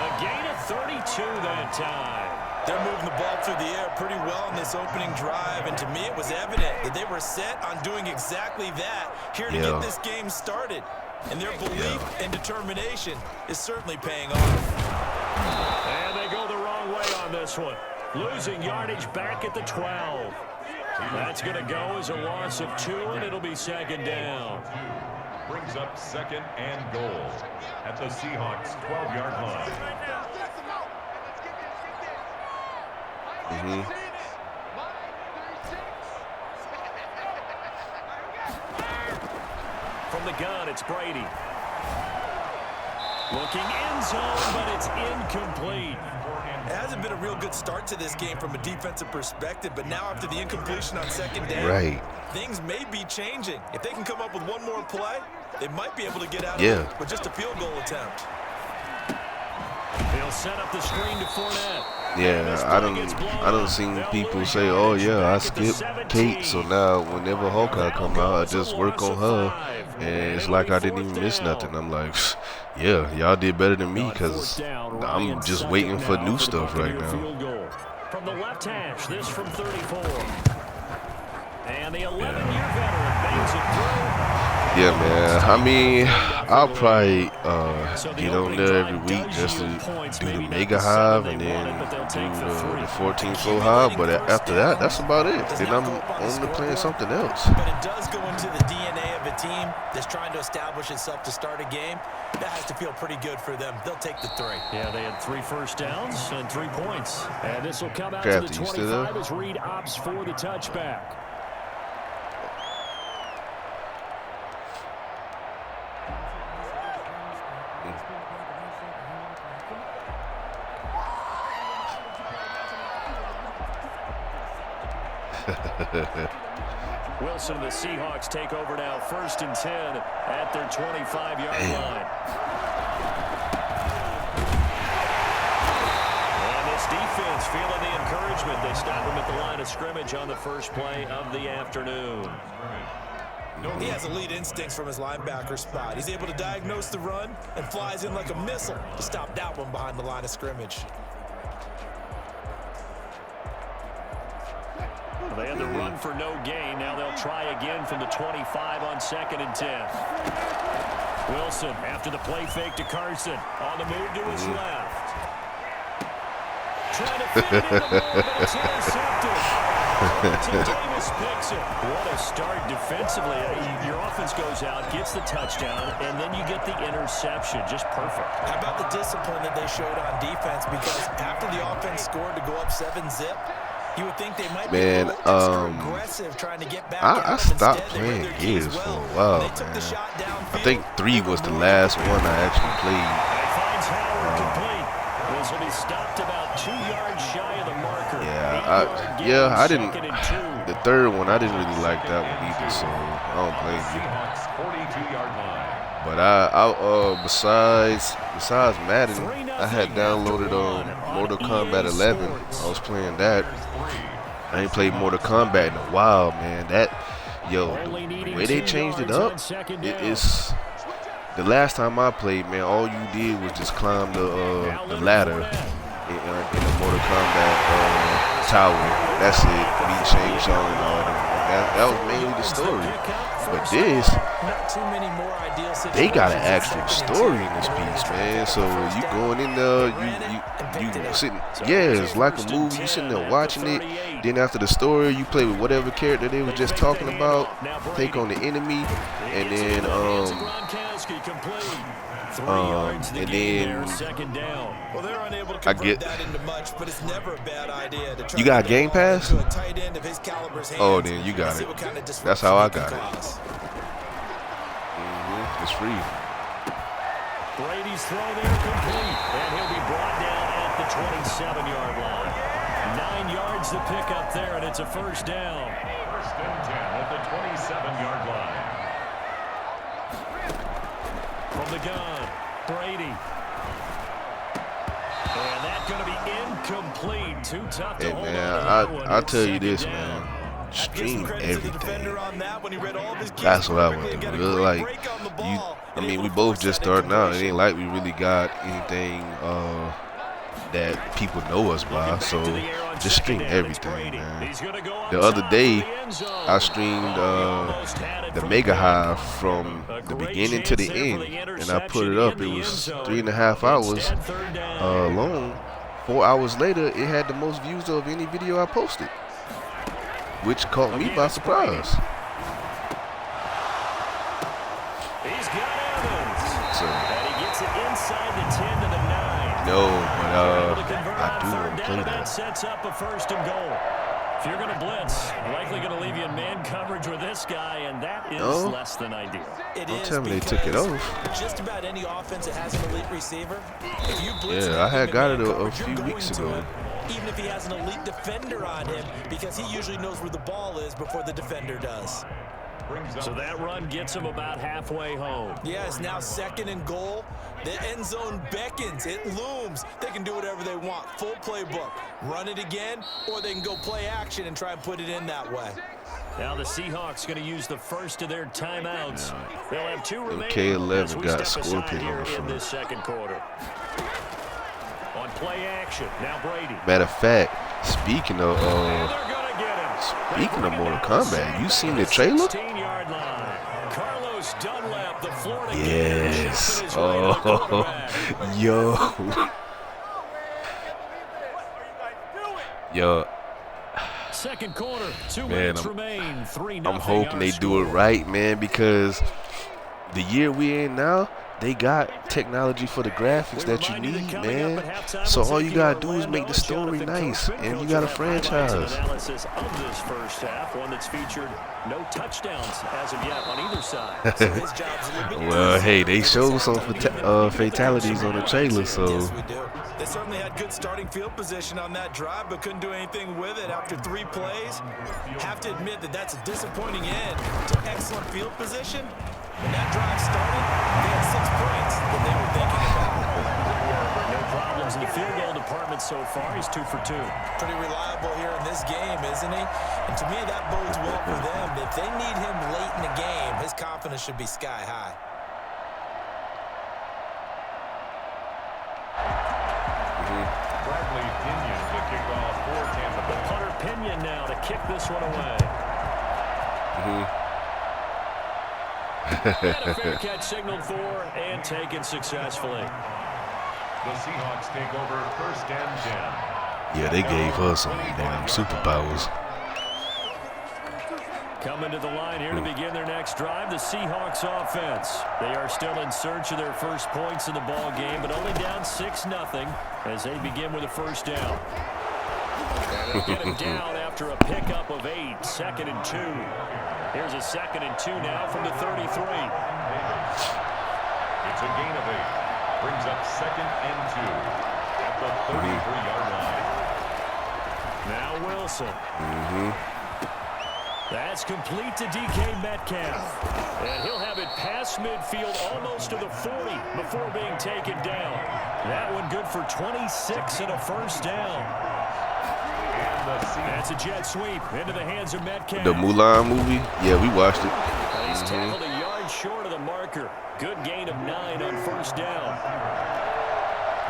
A gain of 32 that time. They're moving the ball through the air pretty well in this opening drive, and to me it was evident that they were set on doing exactly that here to get this game started. And their belief and determination is certainly paying off. And they go the wrong way on this one. Losing yardage back at the 12. That's going to go as a loss of 2, and it'll be second down. Brings up 2nd and goal at the Seahawks 12-yard line. From the gun, it's Brady. Looking end zone, but it's incomplete. It hasn't been a real good start to this game from a defensive perspective, but now after the incompletion on second down, things may be changing. If they can come up with one more play, they might be able to get out of it with just a field goal attempt. He'll set up the screen to Fournette. Yeah, I don't seen people say, "Oh yeah, I skipped Kate, so now whenever Hawkeye come out, I just work on her, and it's like I didn't even miss nothing." I'm like, yeah, y'all did better than me because I'm just waiting for new stuff right now. From the left hash, this from 34. And the 11-year veteran bangs it through. Yeah, man. I mean, I'll probably get on there every week just to do the Mega Hive and then do the 14 Flow Hive. But after that, that's about it. Then I'm on to playing something else. But it does go into the DNA of a team that's trying to establish itself to start a game. That has to feel pretty good for them. They'll take the 3. Yeah, they had 3 first downs and 3 points. And this will come out to the 25 as Reed opts for the touchback. Wilson and the Seahawks take over now, 1st and 10 at their 25-yard line. And this defense feeling the encouragement. They stop him at the line of scrimmage on the first play of the afternoon. He has elite instincts from his linebacker spot. He's able to diagnose the run and flies in like a missile to stop that one behind the line of scrimmage. They had the run for no gain. Now they'll try again from the 25 on 2nd and 10. Wilson after the play fake to Carson. On the move to his left. Trying to fit it in the ball, but it's intercepted. Davis picks it. What a start defensively. Your offense goes out, gets the touchdown, and then you get the interception. Just perfect. How about the discipline that they showed on defense? Because after the offense scored to go up 7-zip, you would think they might be a little extra aggressive trying to get back I stopped playing Gears for a while, man. I think 3 was the last one I actually played. Finds Howard complete. This will be stopped about 2 yards shy of the marker. Yeah, I didn't. The 3rd one, I didn't really like that one either, so I don't blame you. But besides Madden, I had downloaded Mortal Kombat 11. I was playing that. I ain't played Mortal Kombat in a while, man. The way they changed it up, it's the last time I played, man. All you did was just climb the ladder in the Mortal Kombat Tower. That's it. Beat Shane Shaw and all them. That was mainly the story. But this, they got an actual story in this piece, man. So you going in there, you sitting, yeah, it's like a movie. You sitting there watching it. Then after the story, you play with whatever character they were just talking about, take on the enemy, and then I get. You got Game Pass? Oh, then you got it. That's how I got it. It's free. Brady's throw there complete, and he'll be brought down at the 27-yard line. 9 yards to pick up there, and it's a first down. First and 10 at the 27-yard line. From the gun, Brady. And that's going to be incomplete. Too tough to hold on. I'll tell you this, man. Stream everything. That's what I want to do. Like, I mean, we both just starting out. It ain't like we really got anything that people know us by. So just stream everything, man. The other day, I streamed the Mega High from the beginning to the end, and I put it up. It was 3.5 hours long. 4 hours later, it had the most views of any video I posted, which caught me by surprise. He's got Evans. And he gets it inside the 10 to the 9. No, but I do want to play that. That sets up a first and goal. If you're going to blitz, likely going to leave you in man coverage with this guy, and that is less than ideal. Don't tell me they took it off. Just about any offense that has an elite receiver, if you blitz I had got it a few weeks ago. Even if he has an elite defender on him, because he usually knows where the ball is before the defender does. So that run gets him about halfway home. Yeah, it's now 2nd and goal. The end zone beckons. It looms. They can do whatever they want. Full playbook. Run it again, or they can go play action and try and put it in that way. Now the Seahawks going to use the first of their timeouts. They'll have 2 remaining. K11 got Scorpion on the in this second quarter. On play action, now Brady. Matter of fact, speaking of Mortal Kombat, you seen the trailer? Yes. Oh, yo. Second quarter, 2 man, minutes remain. 3-0. I'm hoping they do it right, man, because the year we in now, they got technology for the graphics that you need, man. So all you gotta do is make the story nice, and you got a franchise. Analysis of this first half, one that's featured no touchdowns as of yet on either side. Well, hey, they showed some fatalities on the trailer, so. Yes, we do. They certainly had good starting field position on that drive, but couldn't do anything with it after 3 plays. Have to admit that that's a disappointing end to excellent field position. When that drive started, they had 6 points that they were thinking about. No problems in the field goal department so far. He's 2 for 2. Pretty reliable here in this game, isn't he? And to me, that bodes well for them. If they need him late in the game, his confidence should be sky high. Bradley Pinion to kick off for Tampa Bay. Hunter Pinion now to kick this one away. And a fair catch signaled for and taken successfully. The Seahawks take over first and 10. Yeah, they gave us some damn superpowers. Coming to the line here to begin their next drive, the Seahawks offense. They are still in search of their first points in the ball game, but only down 6-0 as they begin with a first down. They'll get him down after a pickup of 8, 2nd and 2. Here's a 2nd and 2 now from the 33. It's a gain of 8. Brings up 2nd and 2 at the 33-yard line. Now Wilson. That's complete to DK Metcalf. And he'll have it past midfield almost to the 40 before being taken down. That one good for 26 and a first down. That's a jet sweep into the hands of Metcalf. The Mulan movie? Yeah, we watched it. He's tackled a yard short of the marker. Good gain of 9 on first down.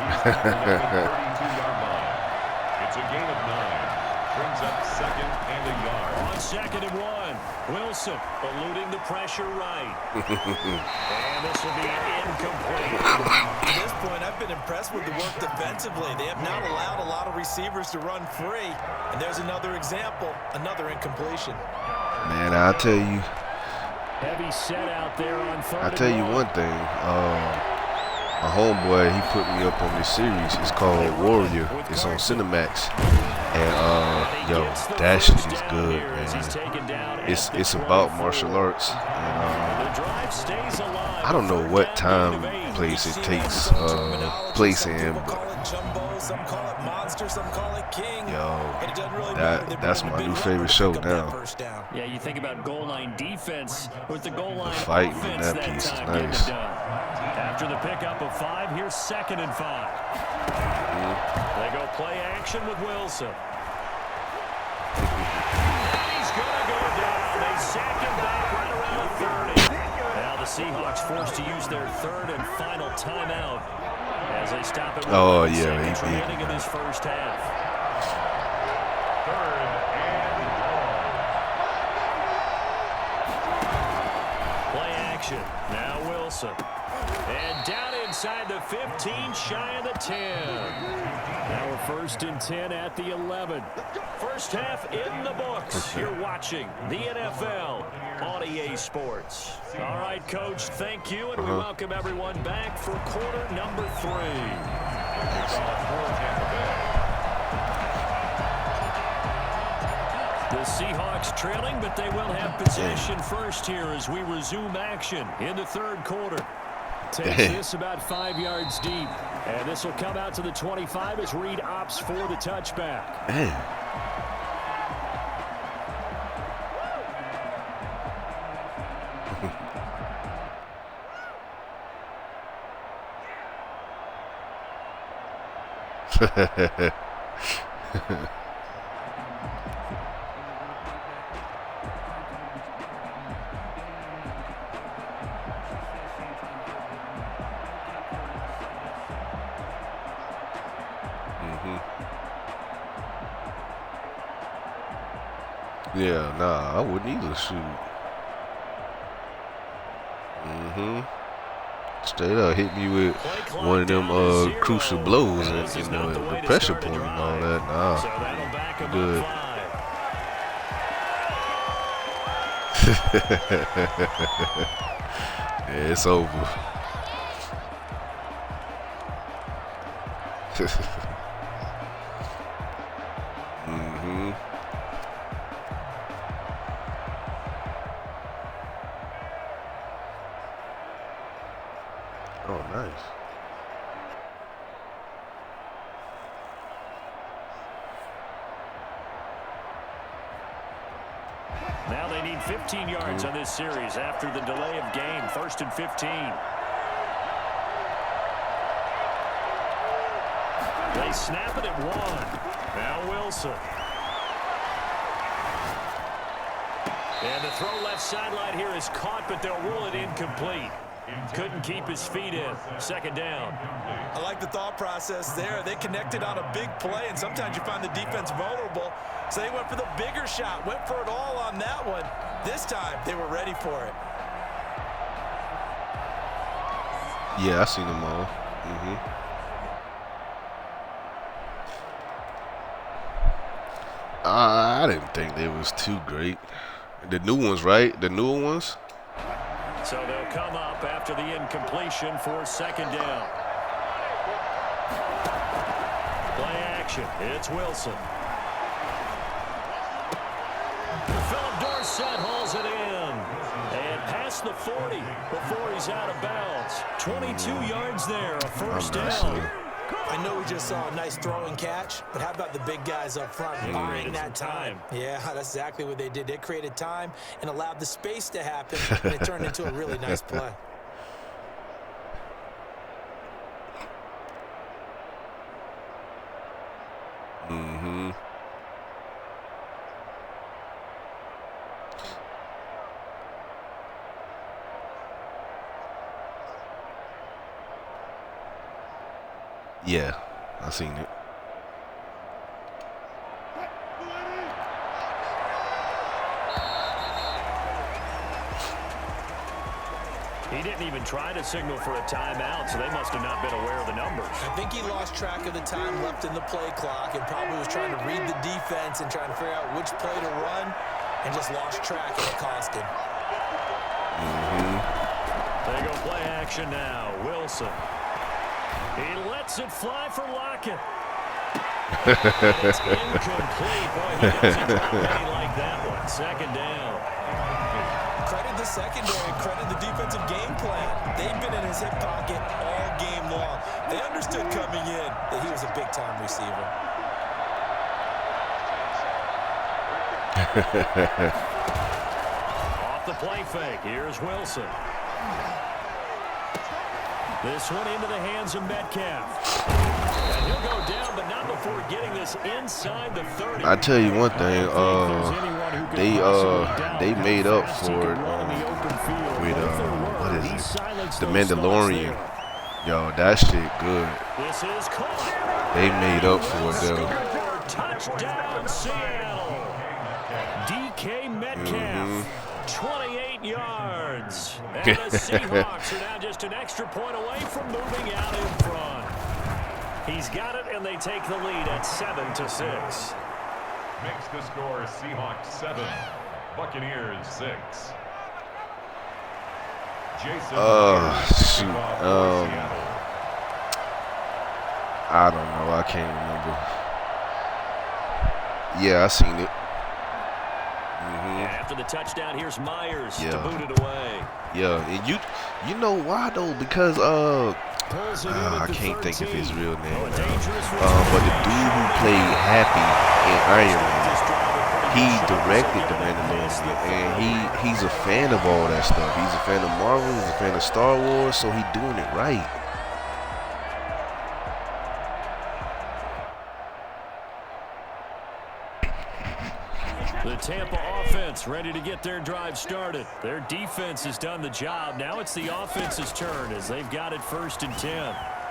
He's tackled at the 32-yard line. It's a gain of 9. brings up 2nd and a yard. On 2nd and 1, Wilson eluding the pressure right. And this will be incomplete. At this point, I've been impressed with the work defensively. They have not allowed a lot of receivers to run free. And there's another example, another incompletion. Man, I'll tell you. Heavy set out there on 3rd. I'll tell you one thing. My homeboy, he put me up on this series. It's called Warrior. It's on Cinemax. And yo, that shit is good, man. It's about martial arts. And I don't know what time place it takes place in, but Some call it monster, some call it king. yo, But it doesn't really matter. that's my new favorite show now. Yeah, you think about goal line defense with the goal line fight in offense that piece is time getting nice. it done. After the pickup of 5, here's 2nd and 5. They go play action with Wilson. He's going to go down. They sack him back right around 30. Now the Seahawks forced to use their 3rd and final timeout as they stop it. Oh, yeah, he beginning of this first half. 3rd and long. Play action. Now Wilson. And down inside the 15, shy of the 10. Now a 1st and 10 at the 11. First half in the books. You're watching the NFL on EA Sports. All right, Coach, thank you, and we welcome everyone back for quarter number 3. The Seahawks trailing, but they will have possession first here as we resume action in the 3rd quarter. Takes this about 5 yards deep. And this will come out to the 25 as Reed opts for the touchback. Yeah, nah, I wouldn't either. Shoot. Straight up hit me with one of them crucial blows and the pressure point and all that. Nah, good. Yeah, it's over. Oh, nice. Now they need 15 yards on this series after the delay of game. 1st and 15. They snap it at 1. Now Wilson. And the throw left sideline here is caught, but they'll rule it incomplete. Couldn't keep his feet in. 2nd down. I like the thought process there. They connected on a big play, and sometimes you find the defense vulnerable. So they went for the bigger shot, went for it all on that one. This time, they were ready for it. Yeah, I seen them all. I didn't think they was too great. The new ones, right? The newer ones? So they'll come up after the incompletion for 2nd down. Play action. It's Wilson. Philip Dorsett hauls it in. And past the 40 before he's out of bounds. 22 yards there, a 1st down. I know we just saw a nice throw and catch, but how about the big guys up front buying that time? Yeah, that's exactly what they did. They created time and allowed the space to happen, and it turned into a really nice play. Yeah, I seen it. didn't even try to signal for a timeout, so they must have not been aware of the numbers. I think he lost track of the time left in the play clock and probably was trying to read the defense and trying to figure out which play to run and just lost track and it cost him. They go play action now. Wilson. He lets it fly for Lockett. It's incomplete. Boy, he doesn't drop any like that one. Second down. Credit the secondary, credit the defensive game plan. They've been in his hip pocket all game long. They understood coming in that he was a big-time receiver. Off the play fake. Here's Wilson. This one into the hands of Metcalf. And he'll go down, but not before getting this inside the 30. I tell you one thing, they made up for it with what is it? The Mandalorian. Yo, that shit good. This is caught. They made up for it though. Touchdown Seattle. DK Metcalf. 28 yards. And the Seahawks are now just an extra point away from moving out in front. He's got it, and they take the lead at 7-6. Makes the score Seahawks 7, Buccaneers 6. Jason. Shoot. I don't know. I can't remember. Yeah, I seen it. After the touchdown, here's Myers to boot it away. Yeah, and you know why though? Because I can't think of his real name now. But the dude who played Happy in Iron Man, he directed the Mandalorian, and he's a fan of all that stuff. He's a fan of Marvel. He's a fan of Star Wars, so he's doing it right. The Tampa offense ready to get their drive started. Their defense has done the job. Now it's the offense's turn as they've got it 1st and 10. Now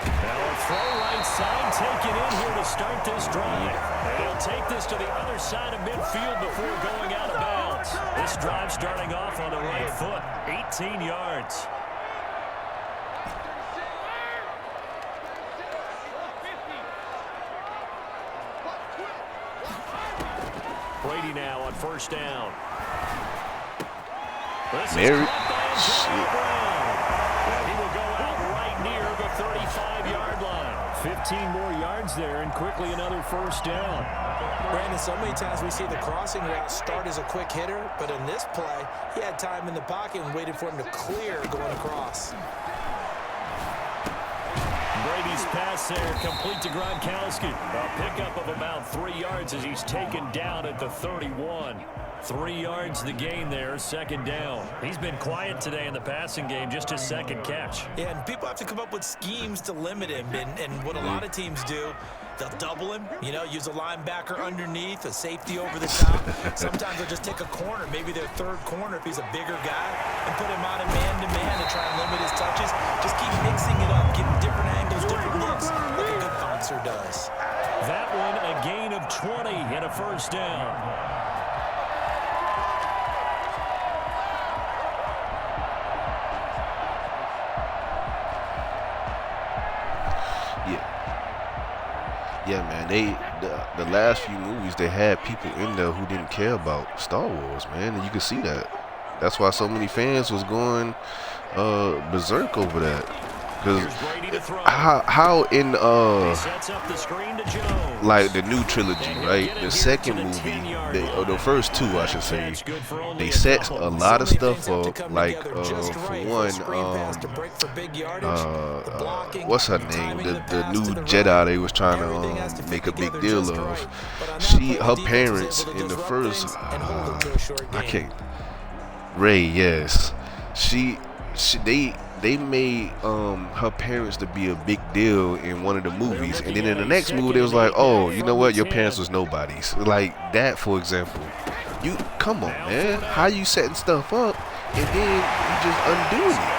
a throw right side taken in here to start this drive. And he'll take this to the other side of midfield before going out of bounds. This drive starting off on the right foot, 18 yards. Brady now on 1st down. This is caught by and he will go out right near the 35-yard line. 15 more yards there and quickly another 1st down. Brandon, so many times we see the crossing route start as a quick hitter, but in this play, he had time in the pocket and waited for him to clear going across. Brady's pass there, complete to Gronkowski. A pickup of about 3 yards as he's taken down at the 31. 3 yards the gain there, 2nd down. He's been quiet today in the passing game, just his 2nd catch. Yeah, and people have to come up with schemes to limit him, and what a lot of teams do, they'll double him, use a linebacker underneath, a safety over the top. Sometimes they'll just take a corner, maybe their 3rd corner if he's a bigger guy, and put him on a man-to-man to try and limit his touches. Just keep mixing it up, getting different angles, different looks, like a good boxer does. That one a gain of 20 and a 1st down. Yeah, man. The last few movies they had people in there who didn't care about Star Wars, man, and you can see that. That's why so many fans was going berserk over that. Because how in like the new trilogy, right? The second movie, or the first 2, I should say, they set a lot of stuff up. Like for one, what's her name? The new Jedi they was trying to make a big deal of. Her parents in the first, I can't. Rey, yes, they made her parents to be a big deal in one of the movies, and then in the next movie they was like, oh, you know what, your parents was nobodies, like that, for example. You come on, man, how you setting stuff up and then you just undoing it?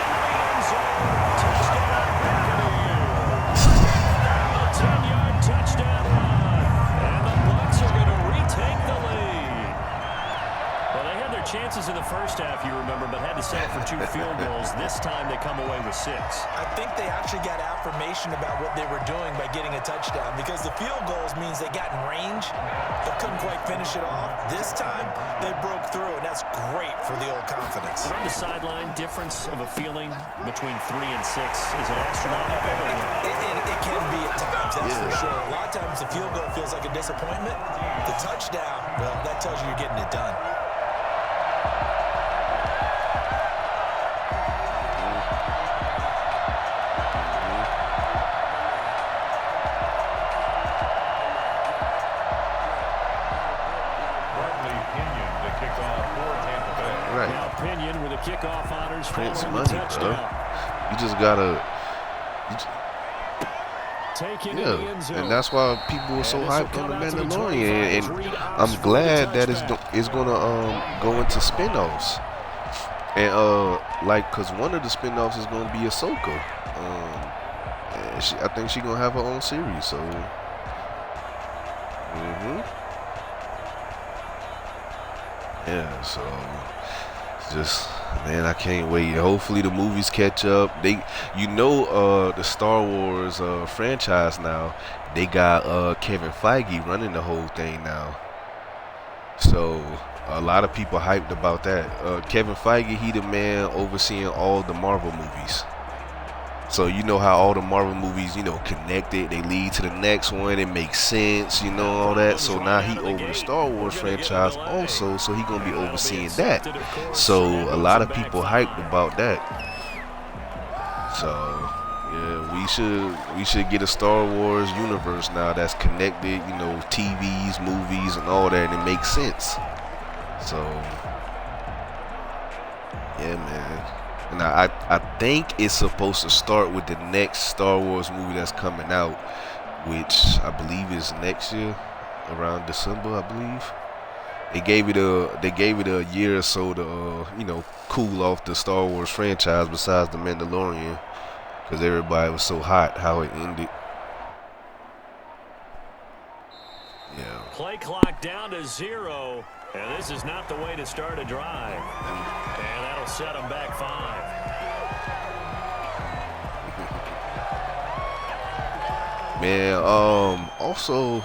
Chances in the first half, you remember, but had to settle for 2 field goals. This time they come away with 6. I think they actually got affirmation about what they were doing by getting a touchdown, because the field goals means they got in range but couldn't quite finish it off. This time, they broke through, and that's great for the old confidence. From the sideline, difference of a feeling between 3 and 6, is it astronomical? It can be at times, that's for sure. A lot of times the field goal feels like a disappointment. The touchdown, well, that tells you you're getting it done. Right. Now Pinion with a kickoff honors Prince following money, the touchdown. bro. You just gotta. And that's why people were so hyped on the Mandalorian, and I'm glad that it's gonna go into spinoffs, and cause one of the spinoffs is gonna be Ahsoka. I think she's gonna have her own series, so. Yeah, so just, man, I can't wait. Hopefully the movies catch up. The Star Wars franchise now, they got Kevin Feige running the whole thing now. So a lot of people hyped about that. Kevin Feige, he the man overseeing all the Marvel movies. So you know how all the Marvel movies, connected, they lead to the next one, it makes sense, all that. So now he over the Star Wars franchise also, so he gonna be overseeing that. So a lot of people hyped about that. So yeah, we should get a Star Wars universe now that's connected, TVs, movies, and all that, and it makes sense. So yeah, man. And I think it's supposed to start with the next Star Wars movie that's coming out, which I believe is next year, around December, I believe. They gave it a year or so to cool off the Star Wars franchise besides the Mandalorian, because everybody was so hot how it ended. Yeah. Play clock down to 0, and this is not the way to start a drive. And that'll set them back 5. Man, also,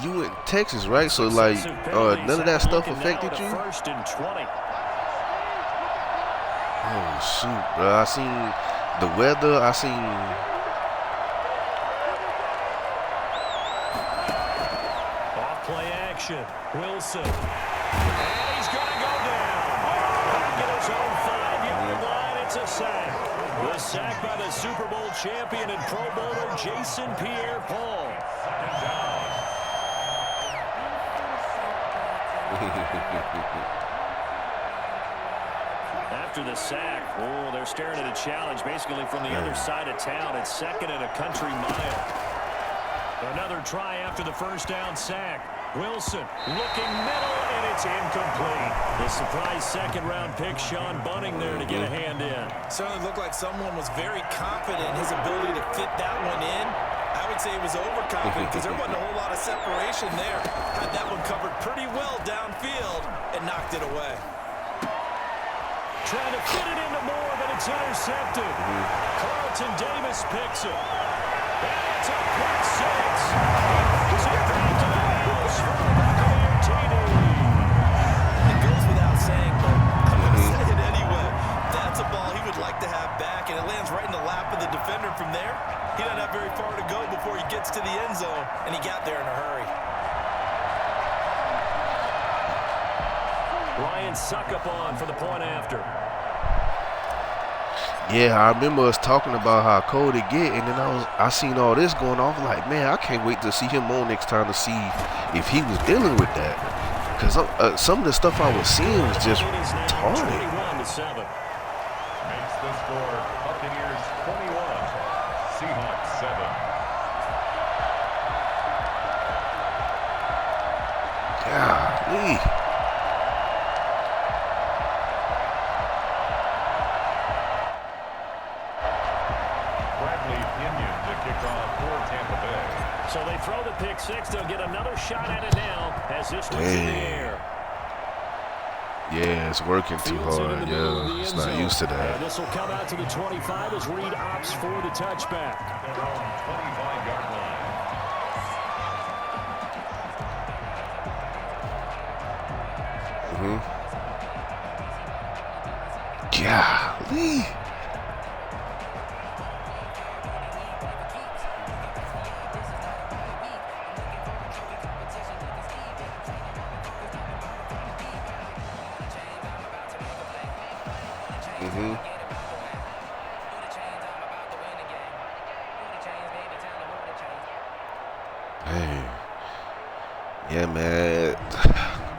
you in Texas, right? So like, none of that stuff affected you? First and 20. Oh shoot, bro! I seen the weather. I seen. Off play action. Wilson. And he's going to go down. Back at his own 5-yard line. It's a sack. The sack by the Super Bowl champion and Pro Bowler Jason Pierre-Paul. After the sack, they're staring at a challenge basically from the other side of town. It's 2nd and a country mile. Another try after the first down sack. Wilson looking middle, and it's incomplete. The surprise second-round pick, Sean Bunting, there to get a hand in. Certainly looked like someone was very confident in his ability to fit that one in. I would say he was overconfident because there wasn't a whole lot of separation there. Had that one covered pretty well downfield and knocked it away. Trying to fit it into Moore, but it's intercepted. Carlton Davis picks it. And it's a quick 6. Is it back to the house for the Buccaneer TD? It goes without saying, but I'm going to say it anyway. That's a ball he would like to have back, and it lands right in the lap of the defender from there. He doesn't have very far to go before he gets to the end zone, and he got there in a hurry. Ryan Suckup on for the point after. Yeah, I remember us talking about how cold it get, and then I seen all this going on. I'm like, man, I can't wait to see him on next time to see if he was dealing with that. Because some of the stuff I was seeing was just retarded. 21-7. Makes the score Buccaneers 21, Seahawks 7. Golly. So they throw the pick 6. They'll get another shot at it now as this one's in the air. Yeah, it's working too hard. Yeah, it's not used to that. And this will come out to the 25 as Reed opts for the touchback. From 25-yard line. Golly. Hey. Yeah, man.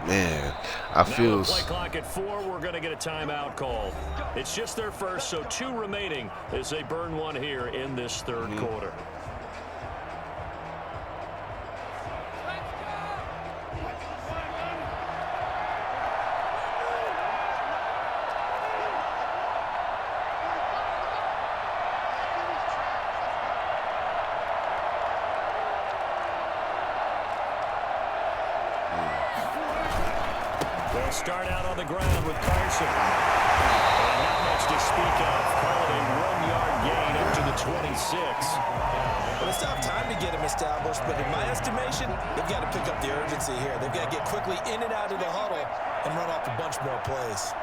Man, I feel. Play clock at 4. We're going to get a timeout call. It's just their first, so 2 remaining as they burn one here in this third quarter. They'll start out on the ground with Carson. And not much to speak of. Call it a 1-yard gain up to the 26. Well, it's tough time to get him established, but in my estimation, they've got to pick up the urgency here. They've got to get quickly in and out of the huddle and run off a bunch more plays.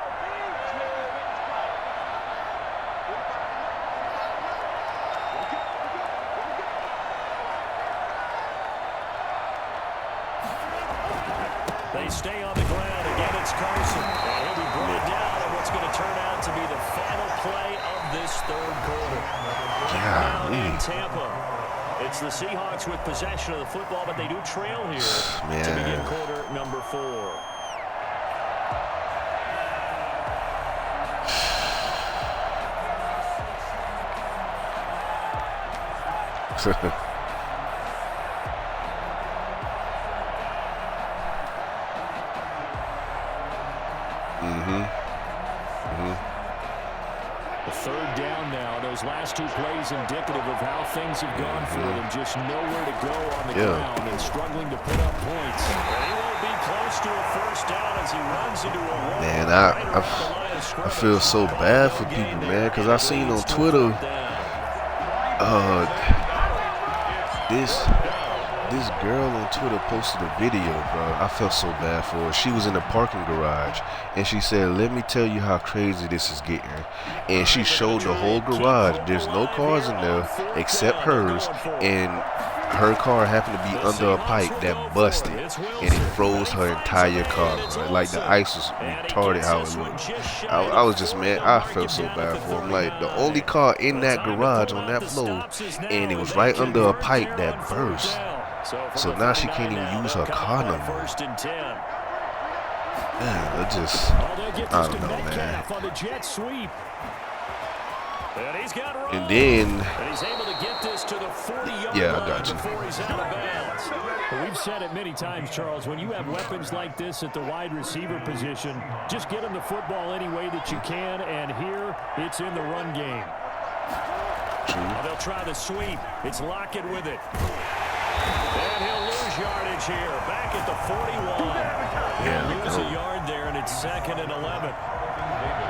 They stay on the ground. Again, it's Carson. And he'll be brought down on what's going to turn out to be the final play of this third quarter. Down in Tampa. It's the Seahawks with possession of the football, but they do trail here to begin quarter number 4. The third down now. Those last 2 plays indicative of how things have gone for them. Just nowhere to go on the ground and struggling to put up points. And he won't be close to a first down as he runs into a wall. Man, I feel so bad for people, man, because I seen on Twitter this girl on Twitter posted a video, bro. I felt so bad for her. She was in a parking garage, and she said, "Let me tell you how crazy this is getting." And she showed the whole garage. There's no cars in there except hers, and her car happened to be under a pipe that busted, and it froze her entire car, bro. Like, the ice was retarded how it looked. I was just, man, I felt so bad for him. Like, the only car in that garage on that floor, and it was right under a pipe that burst. So now she can't even use her car no more. Man, I don't know, man. And then, yeah, I got you. Well, we've said it many times, Charles, when you have weapons like this at the wide receiver position, just get them the football any way that you can, and here it's in the run game. They'll try the sweep. It's Lockett with it. And he'll lose yardage here. Back at the 41. He'll lose a yard there, and it's 2nd and 11.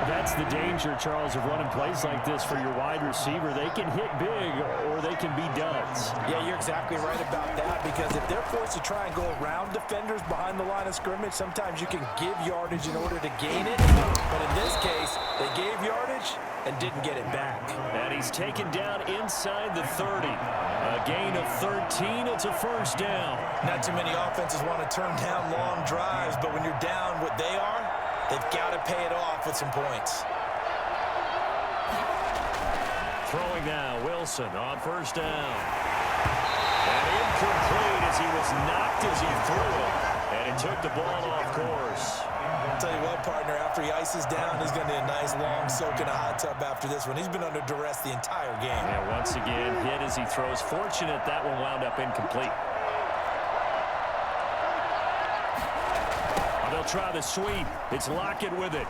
That's the danger, Charles, of running plays like this for your wide receiver. They can hit big or they can be duds. Yeah, you're exactly right about that, because if they're forced to try and go around defenders behind the line of scrimmage, sometimes you can give yardage in order to gain it. But in this case, they gave yardage and didn't get it back. And he's taken down inside the 30. A gain of 13. It's a first down. Not too many offenses want to turn down long drives, but when you're down what they are, they've got to pay it off with some points. Throwing now, Wilson on first down. And incomplete as he was knocked as he threw it. And it took the ball off course. I'll tell you what, partner, after he ices down, he's going to need a nice long soak in a hot tub after this one. He's been under duress the entire game. And once again, hit as he throws. Fortunate that one wound up incomplete. They'll try the sweep. It's Lockett with it.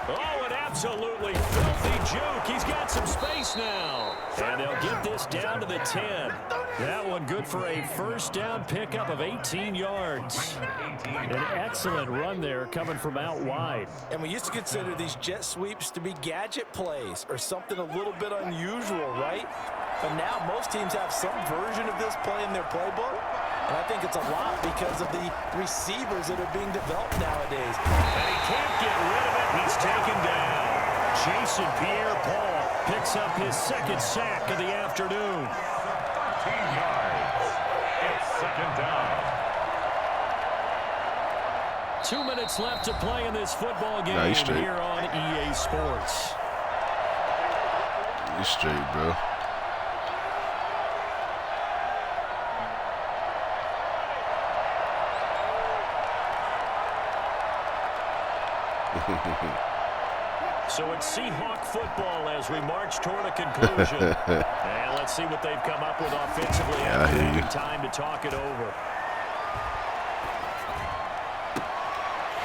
Oh, an absolutely filthy juke. He's got some space now. And they'll get this down to the 10. That one good for a first down pickup of 18 yards. An excellent run there coming from out wide. And we used to consider these jet sweeps to be gadget plays or something a little bit unusual, right? But now most teams have some version of this play in their playbook. And I think it's a lot because of the receivers that are being developed nowadays. And he can't get rid of it. He's taken down. Jason Pierre-Paul picks up his second sack of the afternoon. 13 yards. It's second down. 2 minutes left to play in this football game here on EA Sports. You're straight, bro. So it's Seahawk football as we march toward a conclusion. And let's see what they've come up with offensively after having time to talk it over.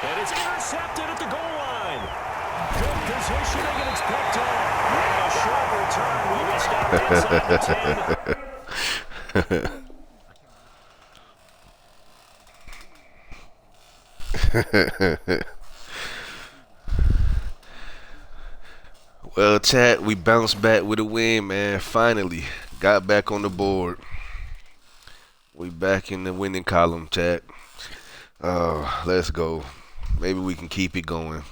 And it's intercepted at the goal line. Good positioning, and it's picked off. And a short return will be stopped inside the 10. Well, chat, we bounced back with a win, man. Finally, got back on the board. We back in the winning column, chat. Let's go. Maybe we can keep it going.